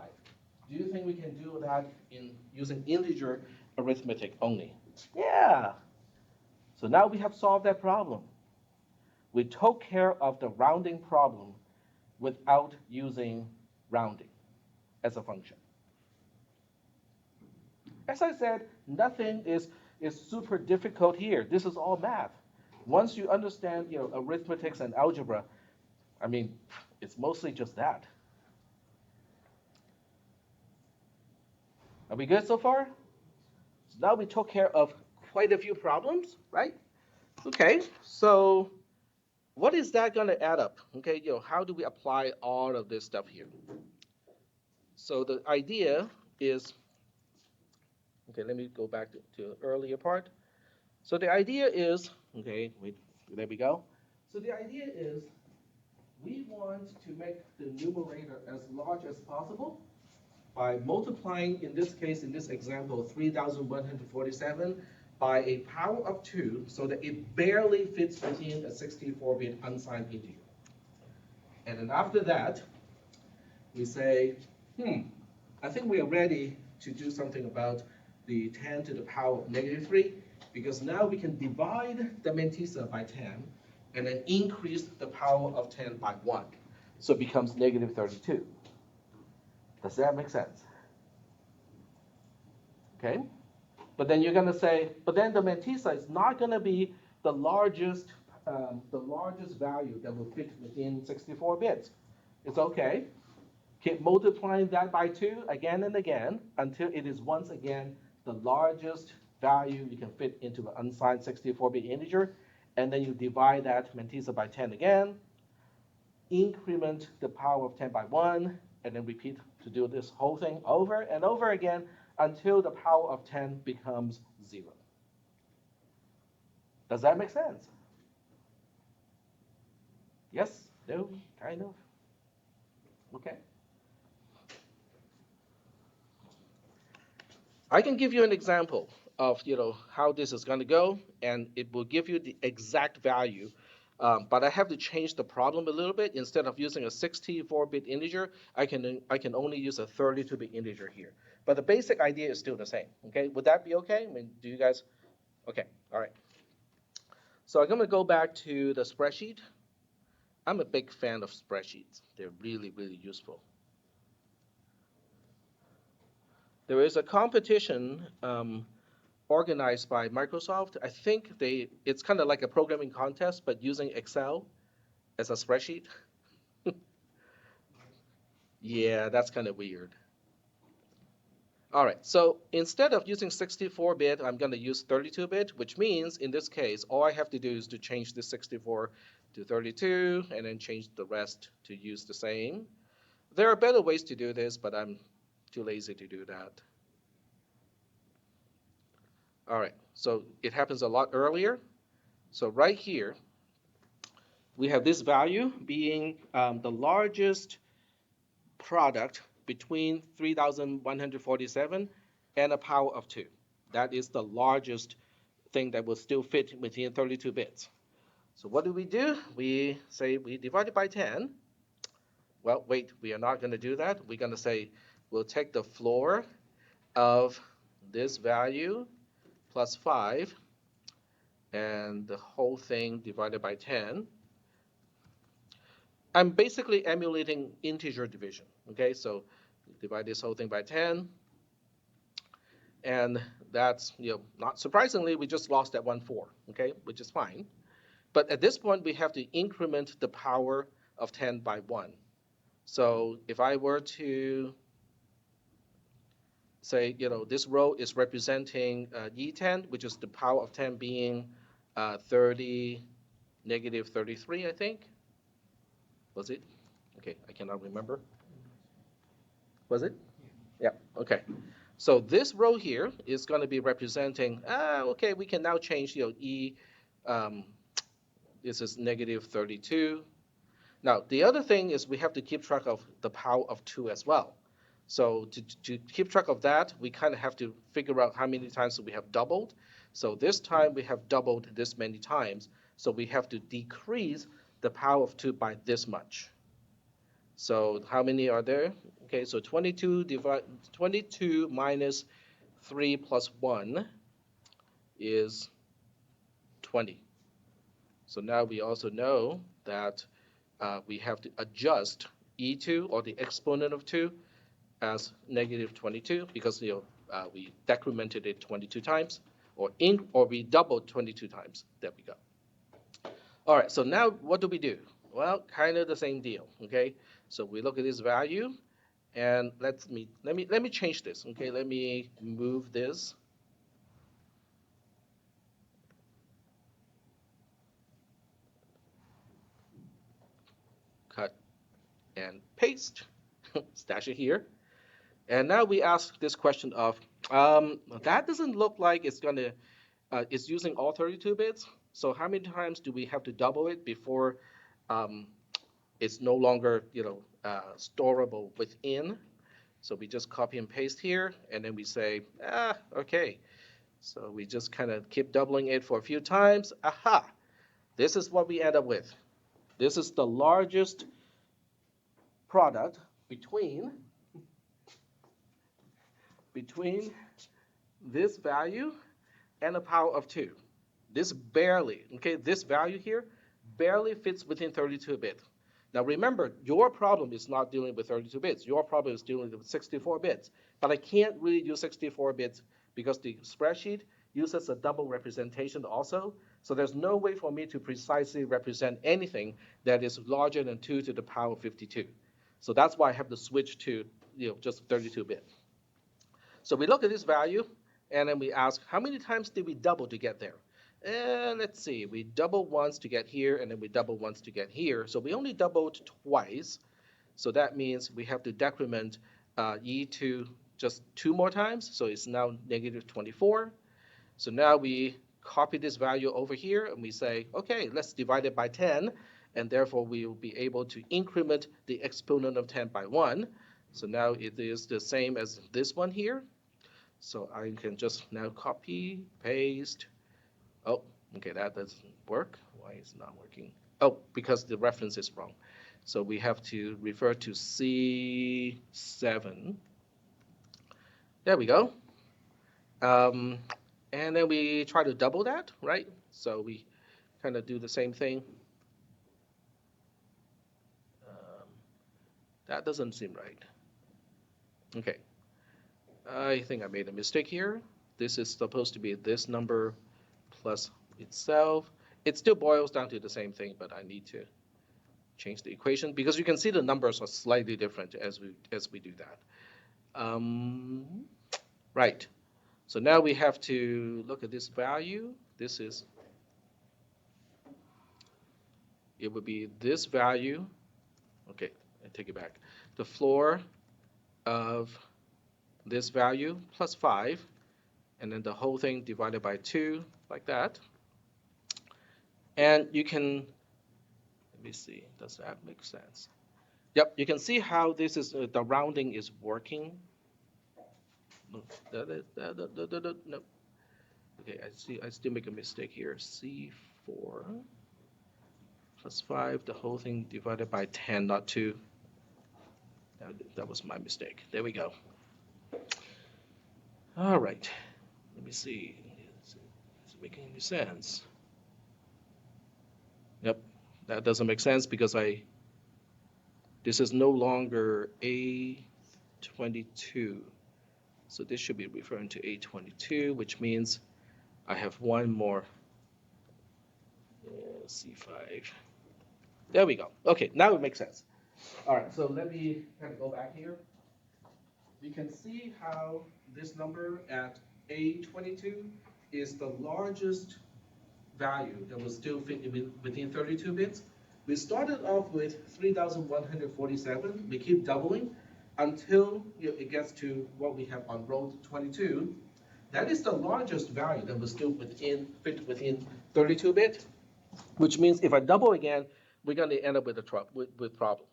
Do you think we can do that in using integer arithmetic only? Yeah. So now we have solved that problem. We took care of the rounding problem without using rounding as a function. As I said, nothing is super difficult here. This is all math. Once you understand, arithmetics and algebra, I mean, it's mostly just that. Are we good so far? So now we took care of quite a few problems, right? Okay, so what is that going to add up? Okay, how do we apply all of this stuff here? So the idea is, okay, let me go back to the earlier part. So the idea is, okay, wait, there we go. So the idea is we want to make the numerator as large as possible by multiplying, in this case, in this example, 3,147 by a power of 2 so that it barely fits within a 64-bit unsigned integer. And then after that, we say, I think we are ready to do something about the 10 to the power of negative 3, because now we can divide the mantissa by 10 and then increase the power of 10 by 1. So it becomes negative 32. Does that make sense? Okay? But then you're going to say, but then the mantissa is not going to be the largest value that will fit within 64 bits. It's okay. Keep multiplying that by 2 again and again until it is once again the largest value you can fit into an unsigned 64-bit integer. And then you divide that mantissa by 10 again, increment the power of 10 by 1, and then repeat to do this whole thing over and over again until the power of 10 becomes 0. Does that make sense? Yes? No? Kind of? Okay. I can give you an example of how this is going to go, and it will give you the exact value. But I have to change the problem a little bit. Instead of using a 64-bit integer, I can only use a 32-bit integer here. But the basic idea is still the same. Okay, would that be okay? I mean, do you guys? Okay, all right. So I'm going to go back to the spreadsheet. I'm a big fan of spreadsheets. They're really, really useful. There is a competition organized by Microsoft. I think it's kind of like a programming contest, but using Excel as a spreadsheet. Yeah, that's kind of weird. All right, so instead of using 64-bit, I'm going to use 32-bit, which means in this case, all I have to do is to change the 64 to 32 and then change the rest to use the same. There are better ways to do this, but I'm too lazy to do that. All right, so it happens a lot earlier. So right here, we have this value being the largest product between 3,147 and a power of 2. That is the largest thing that will still fit within 32 bits. So what do? We say we divide it by 10. Well, wait, we are not going to do that. We're going to say we'll take the floor of this value plus 5 and the whole thing divided by 10. I'm basically emulating integer division. Okay, so divide this whole thing by 10. And that's, not surprisingly, we just lost that 1/4, okay, which is fine. But at this point, we have to increment the power of 10 by 1. So if I were to say, this row is representing E10, which is the power of 10 being 30, negative 33, I think. Was it? Okay, I cannot remember. Was it? Yeah, okay. So this row here is going to be representing, okay, we can now change, E, this is negative 32. Now, the other thing is we have to keep track of the power of 2 as well. So to keep track of that, we kind of have to figure out how many times we have doubled. So this time we have doubled this many times. So we have to decrease the power of 2 by this much. So how many are there? Okay, so 22 minus 3 plus 1 is 20. So now we also know that we have to adjust E2, or the exponent of 2, as negative 22 because we decremented it 22 times, or we doubled 22 times. There we go. All right, so now what do? Well, kind of the same deal. Okay, so we look at this value, and let me change this. Okay, let me move this. Cut and paste. Stash it here. And now we ask this question of, that doesn't look like it's using all 32 bits. So how many times do we have to double it before it's no longer, storable within? So we just copy and paste here, and then we say, okay. So we just kind of keep doubling it for a few times. Aha! This is what we end up with. This is the largest product between this value and a power of 2. This value here barely fits within 32 bit. Now remember, your problem is not dealing with 32 bits. Your problem is dealing with 64 bits. But I can't really use 64 bits because the spreadsheet uses a double representation also. So there's no way for me to precisely represent anything that is larger than 2 to the power of 52. So that's why I have to switch to just 32 bit. So we look at this value, and then we ask, how many times did we double to get there? And let's see, we double once to get here, and then we double once to get here. So we only doubled twice. So that means we have to decrement E2 just 2 more times. So it's now negative 24. So now we copy this value over here, and we say, okay, let's divide it by 10. And therefore, we will be able to increment the exponent of 10 by 1. So now it is the same as this one here. So I can just now copy, paste. Oh, okay, that doesn't work. Why is it not working? Oh, because the reference is wrong. So we have to refer to C7. There we go. And then we try to double that, right? So we kind of do the same thing. That doesn't seem right. Okay. I think I made a mistake here. This is supposed to be this number plus itself. It still boils down to the same thing, but I need to change the equation because you can see the numbers are slightly different as we do that. Right. So now we have to look at this value. It would be this value. Okay, I take it back. The floor of this value plus 5, and then the whole thing divided by 2, like that. And you can, let me see, does that make sense? Yep, you can see how this is the rounding is working. No, no. Okay, I see. I still make a mistake here. C4 plus 5, the whole thing divided by 10, not 2. That was my mistake. There we go. All right. Let me see. Is it making any sense? Yep, that doesn't make sense because this is no longer A22. So this should be referring to A22, which means I have one more C5. There we go. Okay, now it makes sense. All right, so let me kind of go back here. You can see how this number at A22 is the largest value that was still fit within 32 bits. We started off with 3,147. We keep doubling until it gets to what we have on row 22. That is the largest value that was still fit within 32 bit, which means if I double again, we're going to end up with a with problem.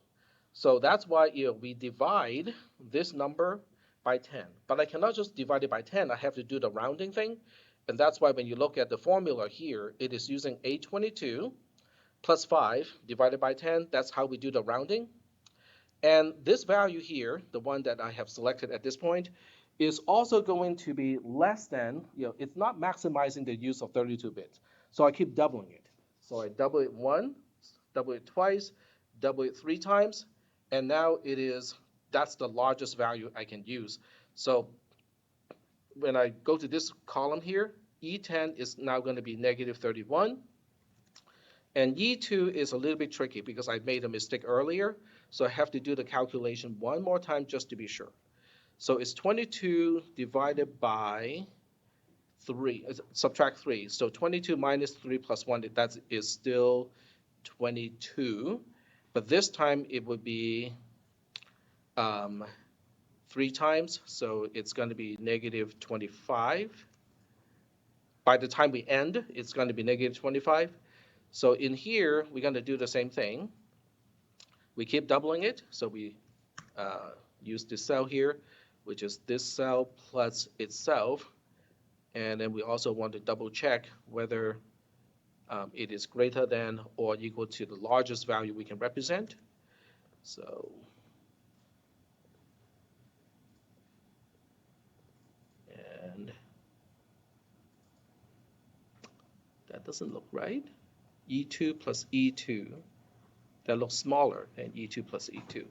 So that's why we divide this number by 10. But I cannot just divide it by 10. I have to do the rounding thing. And that's why when you look at the formula here, it is using A22 plus 5 divided by 10. That's how we do the rounding. And this value here, the one that I have selected at this point, is also going to be less than, it's not maximizing the use of 32 bits. So I keep doubling it. So I double it once, double it twice, double it 3 times, and now that's the largest value I can use. So when I go to this column here, E10 is now going to be negative 31. And E2 is a little bit tricky because I made a mistake earlier. So I have to do the calculation one more time just to be sure. So it's 22 divided by 3, subtract 3. So 22 minus 3 plus 1, that is still 22. But this time it would be 3 times. So it's going to be negative 25. By the time we end, it's going to be negative 25. So in here, we're going to do the same thing. We keep doubling it. So we use this cell here, which is this cell plus itself. And then we also want to double check whether it is greater than or equal to the largest value we can represent. So and that doesn't look right. E2 plus E2, that looks smaller than E2 plus E2.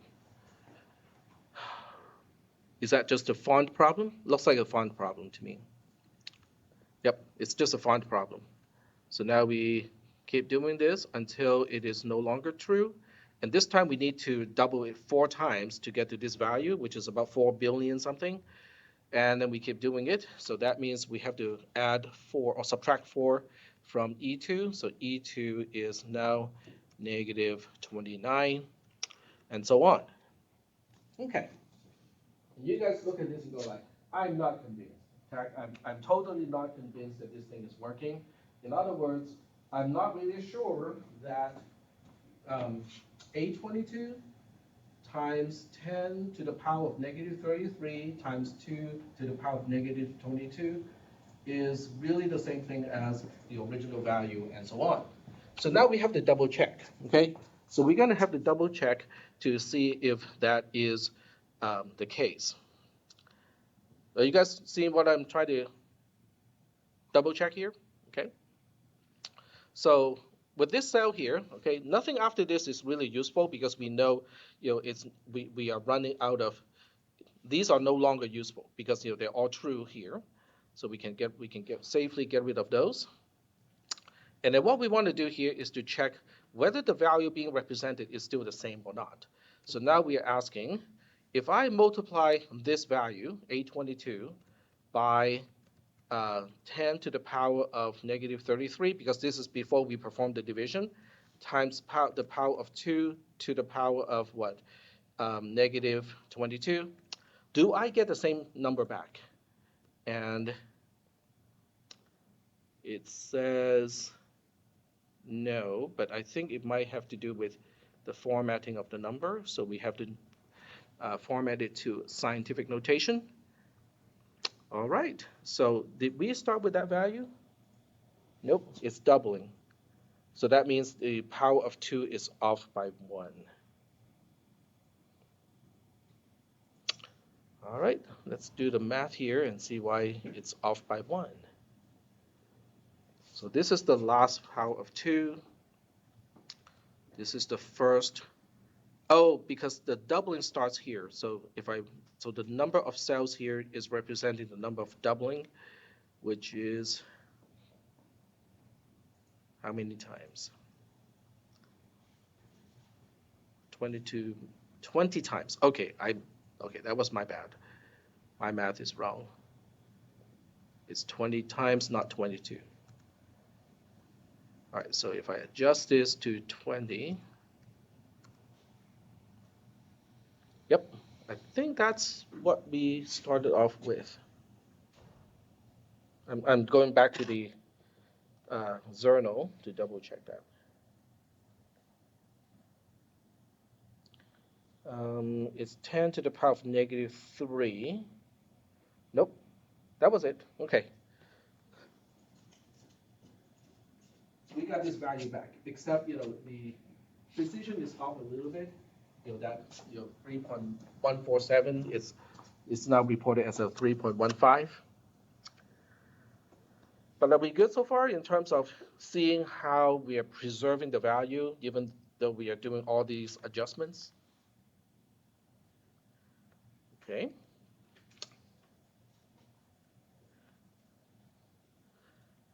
Is that just a font problem? Looks like a font problem to me. Yep, it's just a font problem. So now we keep doing this until it is no longer true. And this time we need to double it 4 times to get to this value, which is about 4 billion something. And then we keep doing it. So that means we have to add 4 or subtract 4 from E2. So E2 is now negative 29 and so on. Okay. You guys look at this and go like, I'm not convinced. I'm totally not convinced that this thing is working. In other words, I'm not really sure that A22 times 10 to the power of negative 33 times 2 to the power of negative 22 is really the same thing as the original value and so on. So now we have to double check, okay? So we're going to have to double check to see if that is the case. Are you guys seeing what I'm trying to double check here? Okay. So with this cell here, okay, nothing after this is really useful because we know, we are running out of. These are no longer useful because they're all true here, so we can safely get rid of those. And then what we want to do here is to check whether the value being represented is still the same or not. So now we are asking, if I multiply this value, A22, by 10 to the power of negative 33, because this is before we perform the division, times the power of 2 to the power of what? Negative 22. Do I get the same number back? And it says no, but I think it might have to do with the formatting of the number. So we have to format it to scientific notation. All right, so did we start with that value? Nope, it's doubling. So that means the power of 2 is off by 1. All right, let's do the math here and see why it's off by 1. So this is the last power of 2. This is the first. Oh, because the doubling starts here. So so the number of cells here is representing the number of doubling, which is how many times? 20 times. Okay, that was my bad. My math is wrong. It's 20 times, not 22. All right, so if I adjust this to 20, yep, I think that's what we started off with. I'm going back to the Zernal to double check that. It's 10 to the power of negative 3. Nope, that was it. Okay. We got this value back, except, the precision is off a little bit. That, 3.147 is now reported as a 3.15. But are we good so far in terms of seeing how we are preserving the value, even though we are doing all these adjustments? Okay.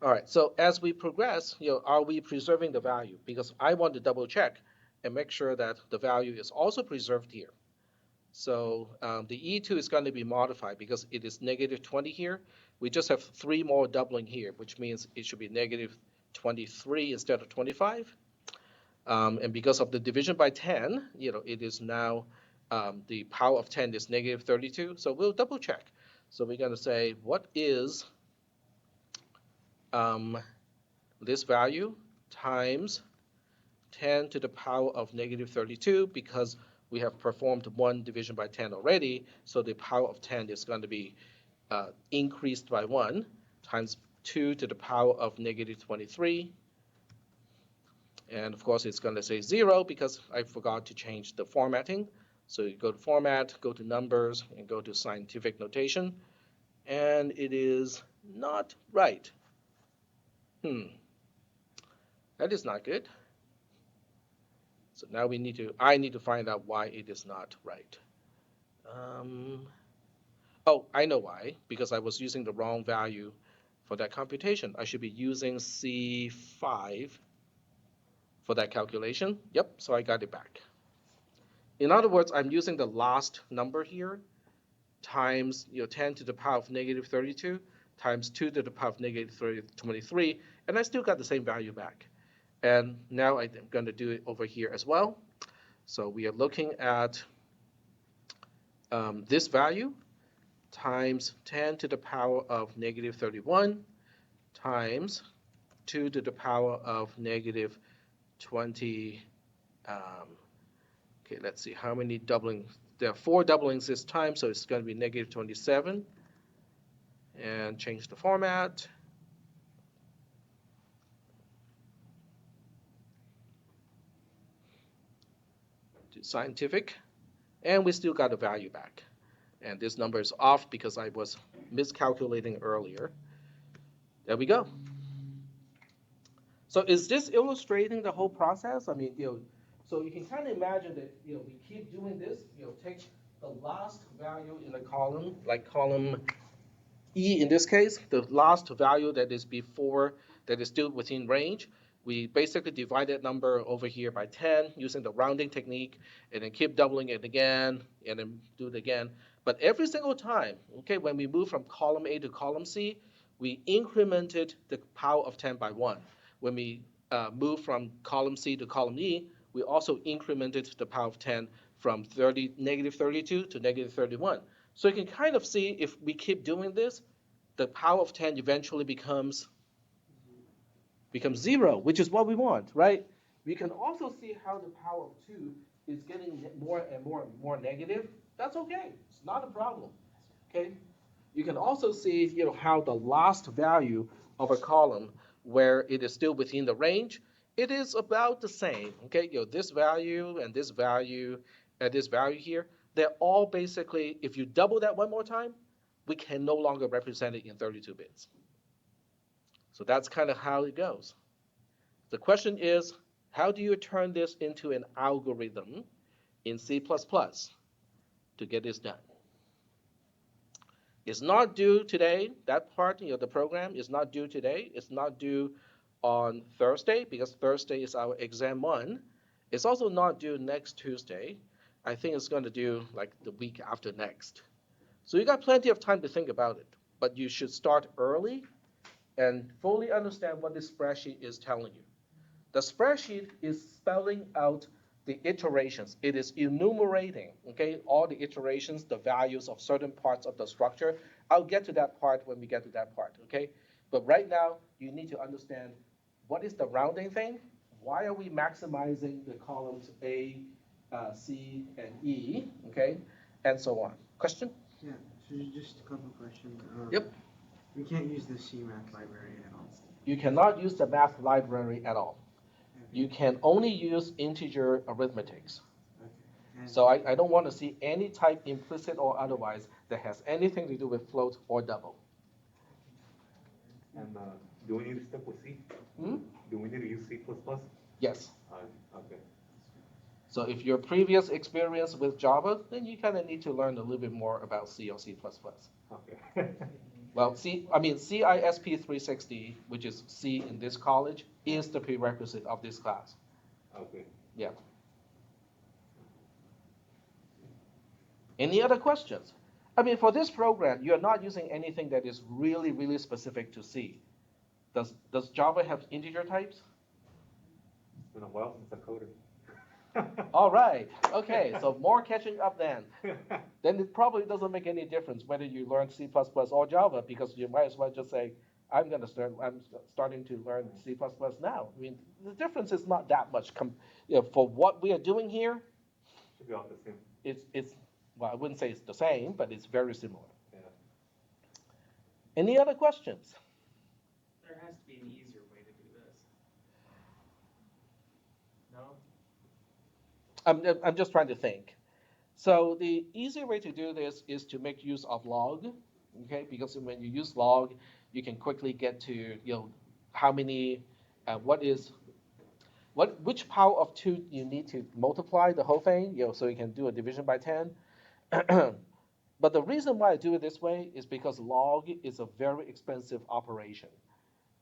All right, so as we progress, are we preserving the value? Because I want to double check and make sure that the value is also preserved here. So the E2 is going to be modified because it is negative 20 here. We just have 3 more doubling here, which means it should be negative 23 instead of 25. And because of the division by 10, it is now the power of 10 is negative 32. So we'll double check. So we're going to say, what is this value times 10 to the power of negative 32, because we have performed 1 division by 10 already, so the power of 10 is going to be increased by 1, times 2 to the power of negative 23. And of course, it's going to say 0 because I forgot to change the formatting. So you go to Format, go to Numbers, and go to Scientific Notation. And it is not right. That is not good. So now I need to find out why it is not right. Oh, I know why, because I was using the wrong value for that computation. I should be using C5 for that calculation. Yep, so I got it back. In other words, I'm using the last number here times 10 to the power of negative 32 times 2 to the power of negative 23, and I still got the same value back. And now I'm going to do it over here as well. So we are looking at this value times 10 to the power of negative 31 times 2 to the power of negative 20. Okay, let's see how many doublings. There are 4 doublings this time, so it's going to be negative 27. And change the format. To scientific. And we still got a value back. And this number is off because I was miscalculating earlier. There we go. So is this illustrating the whole process? I mean, so you can kind of imagine that, we keep doing this, take the last value in the column, like column E in this case, the last value that is before, that is still within range. We basically divide that number over here by 10 using the rounding technique, and then keep doubling it again, and then do it again. But every single time, okay, when we move from column A to column C, we incremented the power of 10 by 1. When we move from column C to column E, we also incremented the power of 10 from negative 32 to negative 31. So you can kind of see if we keep doing this, the power of 10 eventually becomes 0, which is what we want, right? We can also see how the power of 2 is getting more and more negative. That's okay. It's not a problem. Okay? You can also see, how the last value of a column where it is still within the range, it is about the same. Okay? This value and this value and this value here, they're all basically, if you double that one more time, we can no longer represent it in 32 bits. So that's kind of how it goes. The question is, how do you turn this into an algorithm in C++ to get this done? It's not due today. That part, the program is not due today. It's not due on Thursday because Thursday is our exam one. It's also not due next Tuesday. I think it's going to do like the week after next. So you got plenty of time to think about it, but you should start early and fully understand what this spreadsheet is telling you. The spreadsheet is spelling out the iterations. It is enumerating, okay, all the iterations, the values of certain parts of the structure. I'll get to that part when we get to that part, okay? But right now, you need to understand what is the rounding thing? Why are we maximizing the columns A, C, and E, okay? And so on. Question? Yeah, so just a couple questions. Yep. We can't use the CMath library at all. You cannot use the math library at all. You can only use integer arithmetics. Okay. So I don't want to see any type, implicit or otherwise, that has anything to do with float or double. And do we need to stick with C? Hmm? Do we need to use C++? Yes. Okay. So if your previous experience with Java, then you kind of need to learn a little bit more about C or C++. Okay. Well, CISP360, which is C in this college, is the prerequisite of this class. Okay. Yeah. Any other questions? I mean, for this program, you're not using anything that is really, really specific to C. Does Java have integer types? It's been a while since I coded. All right. Okay. So more catching up then. Then it probably doesn't make any difference whether you learn C++ or Java because you might as well just say, I'm starting to learn C++ now. I mean, the difference is not that much. For what we are doing here, Should be all the same. it's well, I wouldn't say it's the same, but it's very similar. Yeah. Any other questions? There has to be an easier way to do this. No? I'm just trying to think. So the easy way to do this is to make use of log, okay? Because when you use log, you can quickly get to how many, which power of 2 you need to multiply the whole thing, so you can do a division by 10. But the reason why I do it this way is because log is a very expensive operation.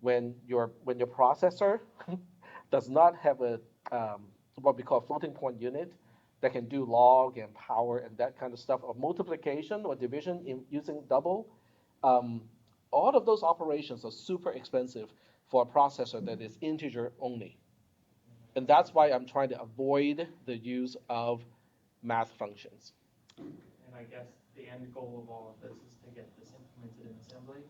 When your processor does not have a what we call floating point unit that can do log and power and that kind of stuff, or multiplication or division using double, um, all of those operations are super expensive for a processor that is integer only. And that's why I'm trying to avoid the use of math functions. And I guess the end goal of all of this is to get this implemented in assembly.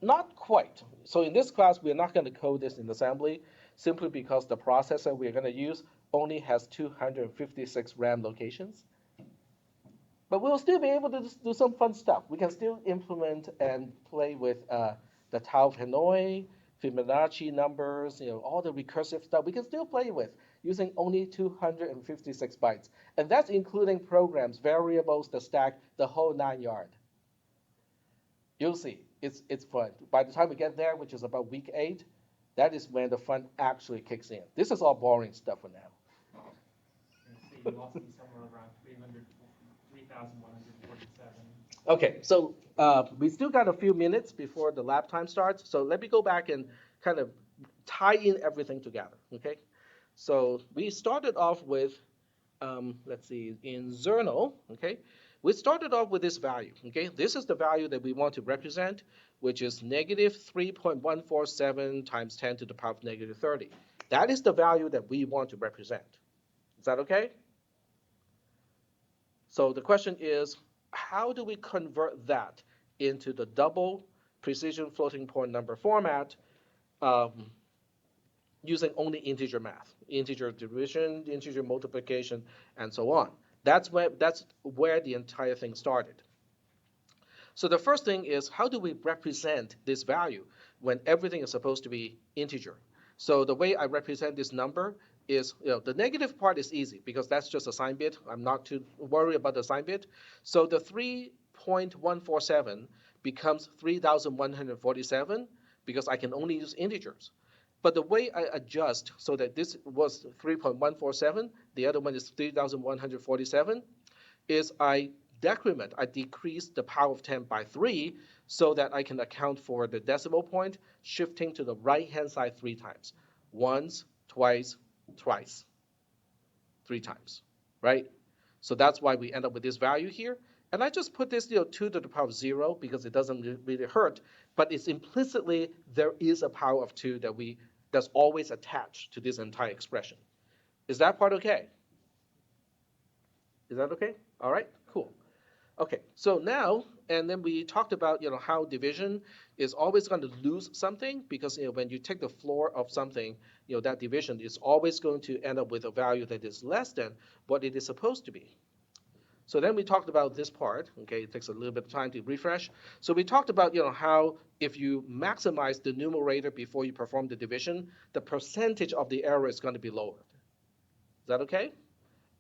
Not quite. So in this class, we're not going to code this in assembly simply because the processor we're going to use only has 256 RAM locations. But we'll still be able to do some fun stuff. We can still implement and play with the Tau Hanoi, Fibonacci numbers, all the recursive stuff. We can still play with using only 256 bytes. And that's including programs, variables, the stack, the whole 9 yard. You'll see, it's fun. By the time we get there, which is about week 8, that is when the fun actually kicks in. This is all boring stuff for now. So you lost me somewhere around 3,147. Okay, so we still got a few minutes before the lab time starts. So let me go back and kind of tie in everything together. Okay, so we started off with, let's see, in Zernal. Okay, we started off with this value. Okay, this is the value that we want to represent, which is negative 3.147 times 10 to the power of negative 30. That is the value that we want to represent. Is that okay? So the question is, how do we convert that into the double precision floating point number format? using only integer math, integer division, integer multiplication, and so on. That's where the entire thing started. So the first thing is, how do we represent this value when everything is supposed to be integer? So the way I represent this number is, the negative part is easy because that's just a sign bit. I'm not too worried about the sign bit. So the 3.147 becomes 3,147 because I can only use integers. But the way I adjust so that this was 3.147, the other one is 3,147, is I decrease the power of 10 by 3 so that I can account for the decimal point shifting to the right-hand side 3 times. Once, twice, twice, 3 times, right? So that's why we end up with this value here. And I just put this 2 to the power of 0 because it doesn't really hurt, but it's implicitly there is a power of 2 that's always attached to this entire expression. Is that part okay? Is that okay? All right, cool. Okay, so now, and then we talked about how division is always going to lose something because when you take the floor of something, that division is always going to end up with a value that is less than what it is supposed to be. So then we talked about this part. Okay, it takes a little bit of time to refresh. So we talked about how if you maximize the numerator before you perform the division, the percentage of the error is going to be lowered. Is that okay?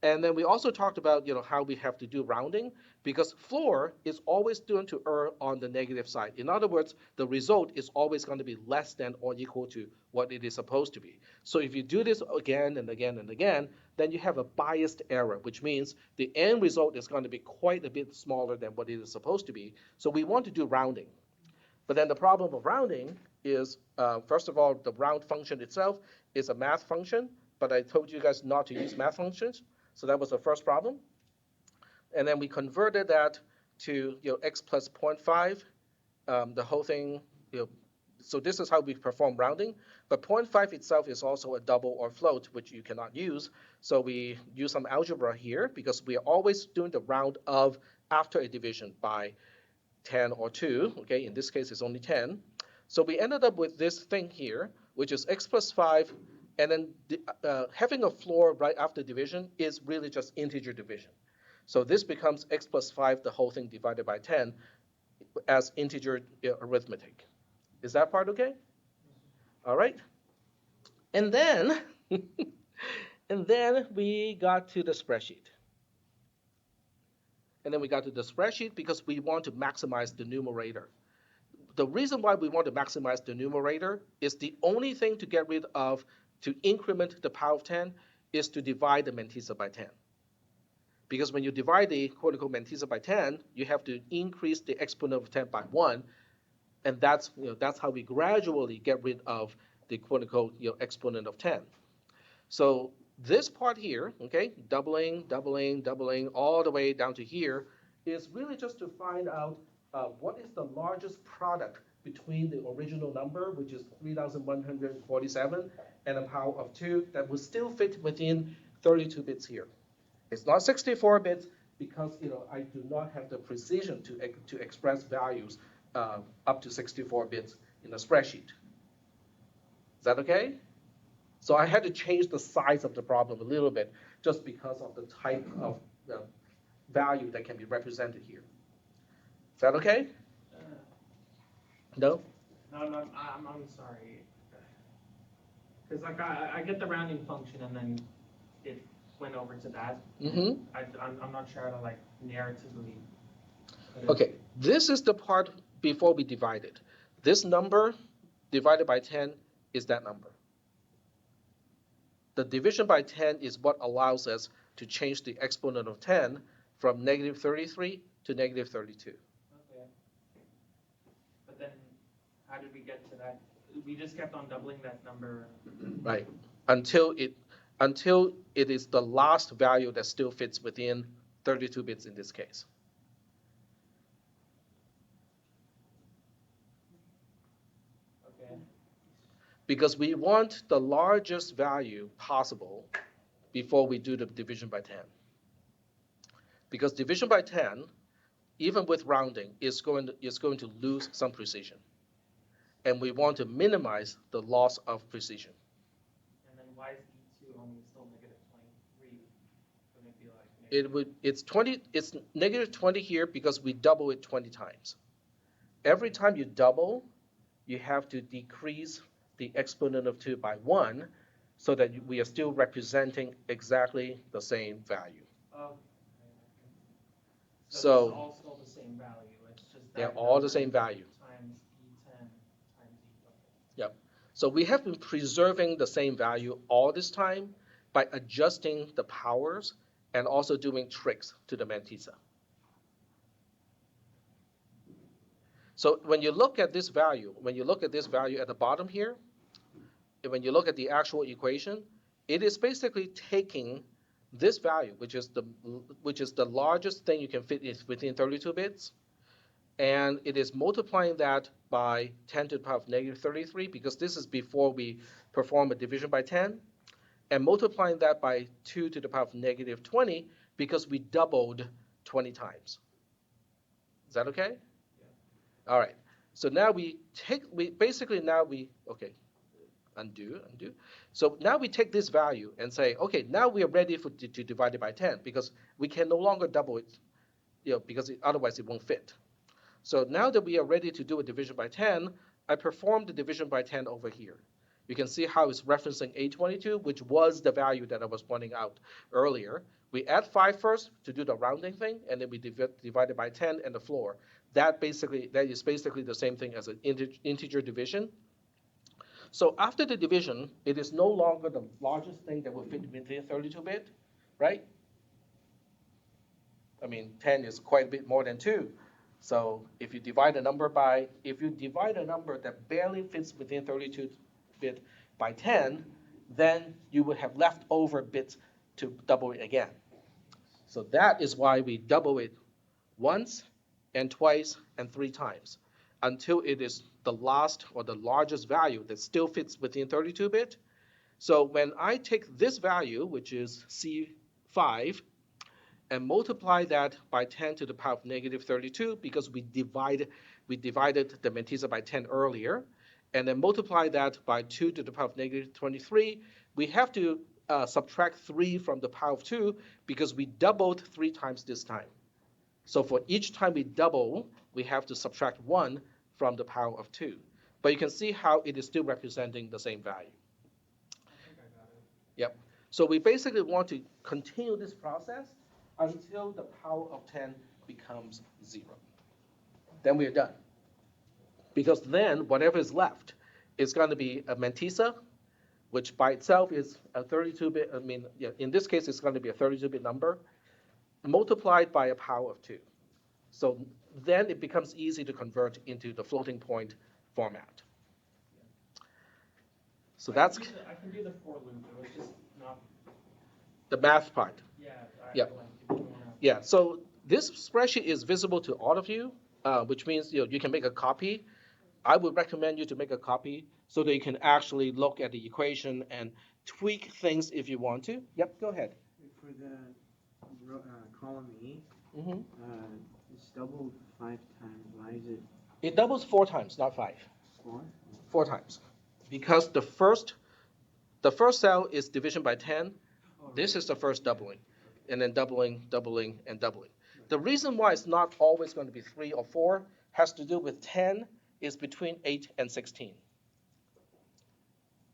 And then we also talked about how we have to do rounding because floor is always going to err on the negative side. In other words, the result is always going to be less than or equal to what it is supposed to be. So if you do this again and again and again, then you have a biased error, which means the end result is going to be quite a bit smaller than what it is supposed to be. So we want to do rounding. But then the problem of rounding is, first of all, the round function itself is a math function, but I told you guys not to use math functions. So that was the first problem. And then we converted that to x plus 0.5, the whole thing. So this is how we perform rounding. But 0.5 itself is also a double or float, which you cannot use. So we use some algebra here because we are always doing the round of after a division by 10 or 2. Okay, in this case, it's only 10. So we ended up with this thing here, which is x plus 5, and then having a floor right after division is really just integer division. So this becomes x plus 5, the whole thing divided by 10, as integer arithmetic. Is that part okay? All right. And then, and then we got to the spreadsheet. And then we got to the spreadsheet because we want to maximize the numerator. The reason why we want to maximize the numerator is the only thing to get rid of to increment the power of 10 is to divide the mantissa by 10. Because when you divide the quote-unquote mantissa by 10, you have to increase the exponent of 10 by 1, and that's how we gradually get rid of the quote-unquote exponent of 10. So this part here, okay, doubling, doubling, doubling, all the way down to here, is really just to find out what is the largest product between the original number, which is 3,147, and a power of 2 that will still fit within 32 bits here. It's not 64 bits because I do not have the precision to express values up to 64 bits in a spreadsheet. Is that okay? So I had to change the size of the problem a little bit just because of the type of value that can be represented here. Is that okay? No? No, I'm sorry. Because like I get the rounding function and then it went over to that. Mm-hmm. I'm not sure how to like narratively. Okay, this is the part before we divide it. This number divided by 10 is that number. The division by 10 is what allows us to change the exponent of 10 from negative 33 to negative 32. Okay. But then how did we get to that? We just kept on doubling that number. Right. Until it is the last value that still fits within 32 bits in this case. Okay. Because we want the largest value possible before we do the division by 10. Because division by 10, even with rounding, is going to lose some precision. And we want to minimize the loss of precision. it's negative 20 here because we double it 20 times. Every time you double, you have to decrease the exponent of 2 by 1 so that we are still representing exactly the same value. Okay. So this is all still the same value, it's just they're that all the number same value. times E10 times E, okay. Yep. So we have been preserving the same value all this time by adjusting the powers and also doing tricks to the mantissa. So when you look at this value, at the bottom here, and when you look at the actual equation, it is basically taking this value, which is the largest thing you can fit within 32 bits, and it is multiplying that by 10 to the power of negative 33, because this is before we perform a division by 10, and multiplying that by 2 to the power of negative 20, because we doubled 20 times. Is that okay? Yeah. All right. So now okay, undo. So now we take this value and say, okay, now we are ready to divide it by 10, because we can no longer double it, because otherwise it won't fit. So now that we are ready to do a division by 10, I performed the division by 10 over here. You can see how it's referencing 822, which was the value that I was pointing out earlier. We add 5 first to do the rounding thing, and then we divide it by 10 and the floor. That is basically the same thing as an integer division. So after the division, it is no longer the largest thing that will fit within 32-bit, right? I mean, 10 is quite a bit more than 2. So if you divide a number that barely fits within 32-bit by 10, then you would have leftover bits to double it again. So that is why we double it once and twice and 3 times until it is the last or the largest value that still fits within 32-bit. So when I take this value, which is C5, and multiply that by 10 to the power of negative 32, because we divided the mantissa by 10 earlier, and then multiply that by 2 to the power of negative 23, we have to subtract 3 from the power of 2 because we doubled 3 times this time. So for each time we double, we have to subtract 1 from the power of 2. But you can see how it is still representing the same value. I think I got it. Yep. So we basically want to continue this process until the power of 10 becomes 0. Then we are done. Because then whatever is left is going to be a mantissa, which by itself is a 32-bit, in this case it's going to be a 32-bit number, multiplied by a power of 2. So then it becomes easy to convert into the floating point format. So that's I can do the for loop, it was just not. the math part. Yeah. Yeah. Yeah, so this spreadsheet is visible to all of you, which means you can make a copy. I would recommend you to make a copy so that you can actually look at the equation and tweak things if you want to. Yep, go ahead. For the column E, Mm-hmm. it's doubled 5 times. Why is it It doubles 4 times, not 5. 4? 4 times. Because the first cell is division by 10. This is the first doubling. And then doubling, and doubling. The reason why it's not always going to be 3 or 4 has to do with 10 is between 8 and 16.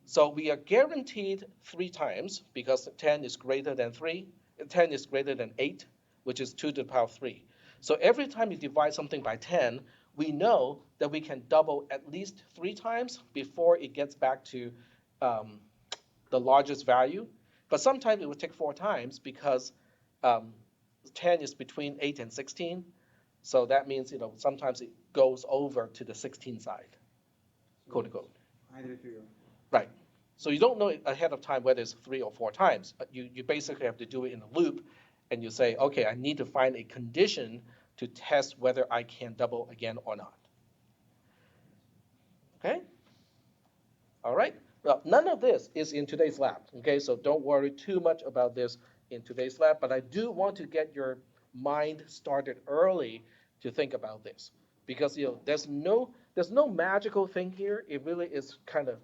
So we are guaranteed 3 times because 10 is greater than 3. 10 is greater than 8, which is 2 to the power of 3. So every time you divide something by 10, we know that we can double at least 3 times before it gets back to the largest value. But sometimes it would take 4 times because 10 is between 8 and 16. So that means sometimes it goes over to the 16 side, quote unquote. Either 3 or 4. Right. So you don't know ahead of time whether it's 3 or 4 times. You basically have to do it in a loop, and you say, okay, I need to find a condition to test whether I can double again or not. Okay? All right? Well, none of this is in today's lab, okay? So don't worry too much about this in today's lab, but I do want to get your mind started early to think about this. Because there's no magical thing here. It really is kind of,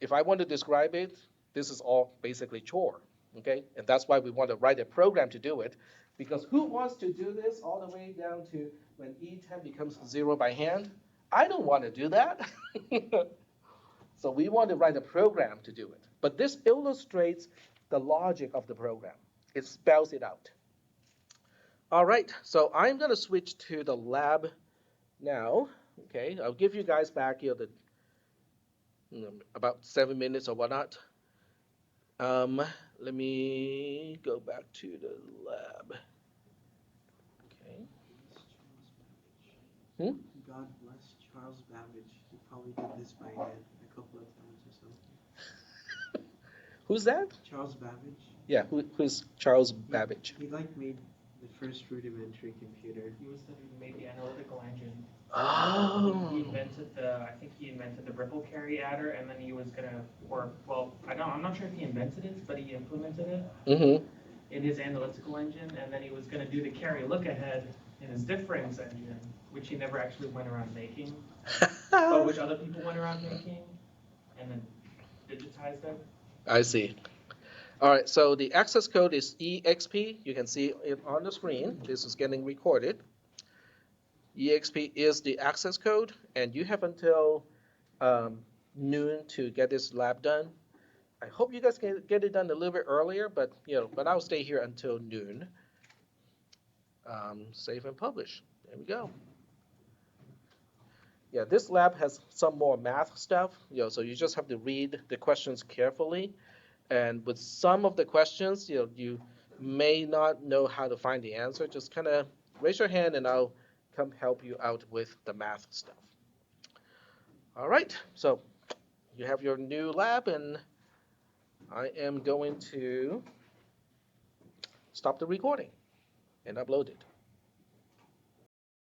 if I want to describe it, this is all basically chore, Okay, and that's why we want to write a program to do it, because who wants to do this all the way down to when E10 becomes 0 by hand? I don't want to do that. So we want to write a program to do it. But this illustrates the logic of the program. It spells it out. All right, so I'm going to switch to the lab now. Okay, I'll give you guys back here about 7 minutes or whatnot. Um, Let me go back to the lab. Okay. Hmm? God bless Charles Babbage. He probably did this by hand a couple of times or something. Who's that? Charles Babbage. Yeah, who's Charles Babbage? He like made the first rudimentary computer. He was the who made the analytical engine. Oh. He invented I think he invented the ripple carry adder, and then he was gonna, I'm not sure if he invented it, but he implemented it Mm-hmm. in his analytical engine, and then he was gonna do the carry look ahead in his difference engine, which he never actually went around making, but which other people went around making, and then digitized it. I see. All right, so the access code is EXP. You can see it on the screen. This is getting recorded. EXP is the access code, and you have until noon to get this lab done. I hope you guys can get it done a little bit earlier, but I'll stay here until noon. Save and publish. There we go. Yeah, this lab has some more math stuff. So you just have to read the questions carefully. And with some of the questions, you may not know how to find the answer. Just kind of raise your hand and I'll come help you out with the math stuff. All right, so you have your new lab, and I am going to stop the recording and upload it.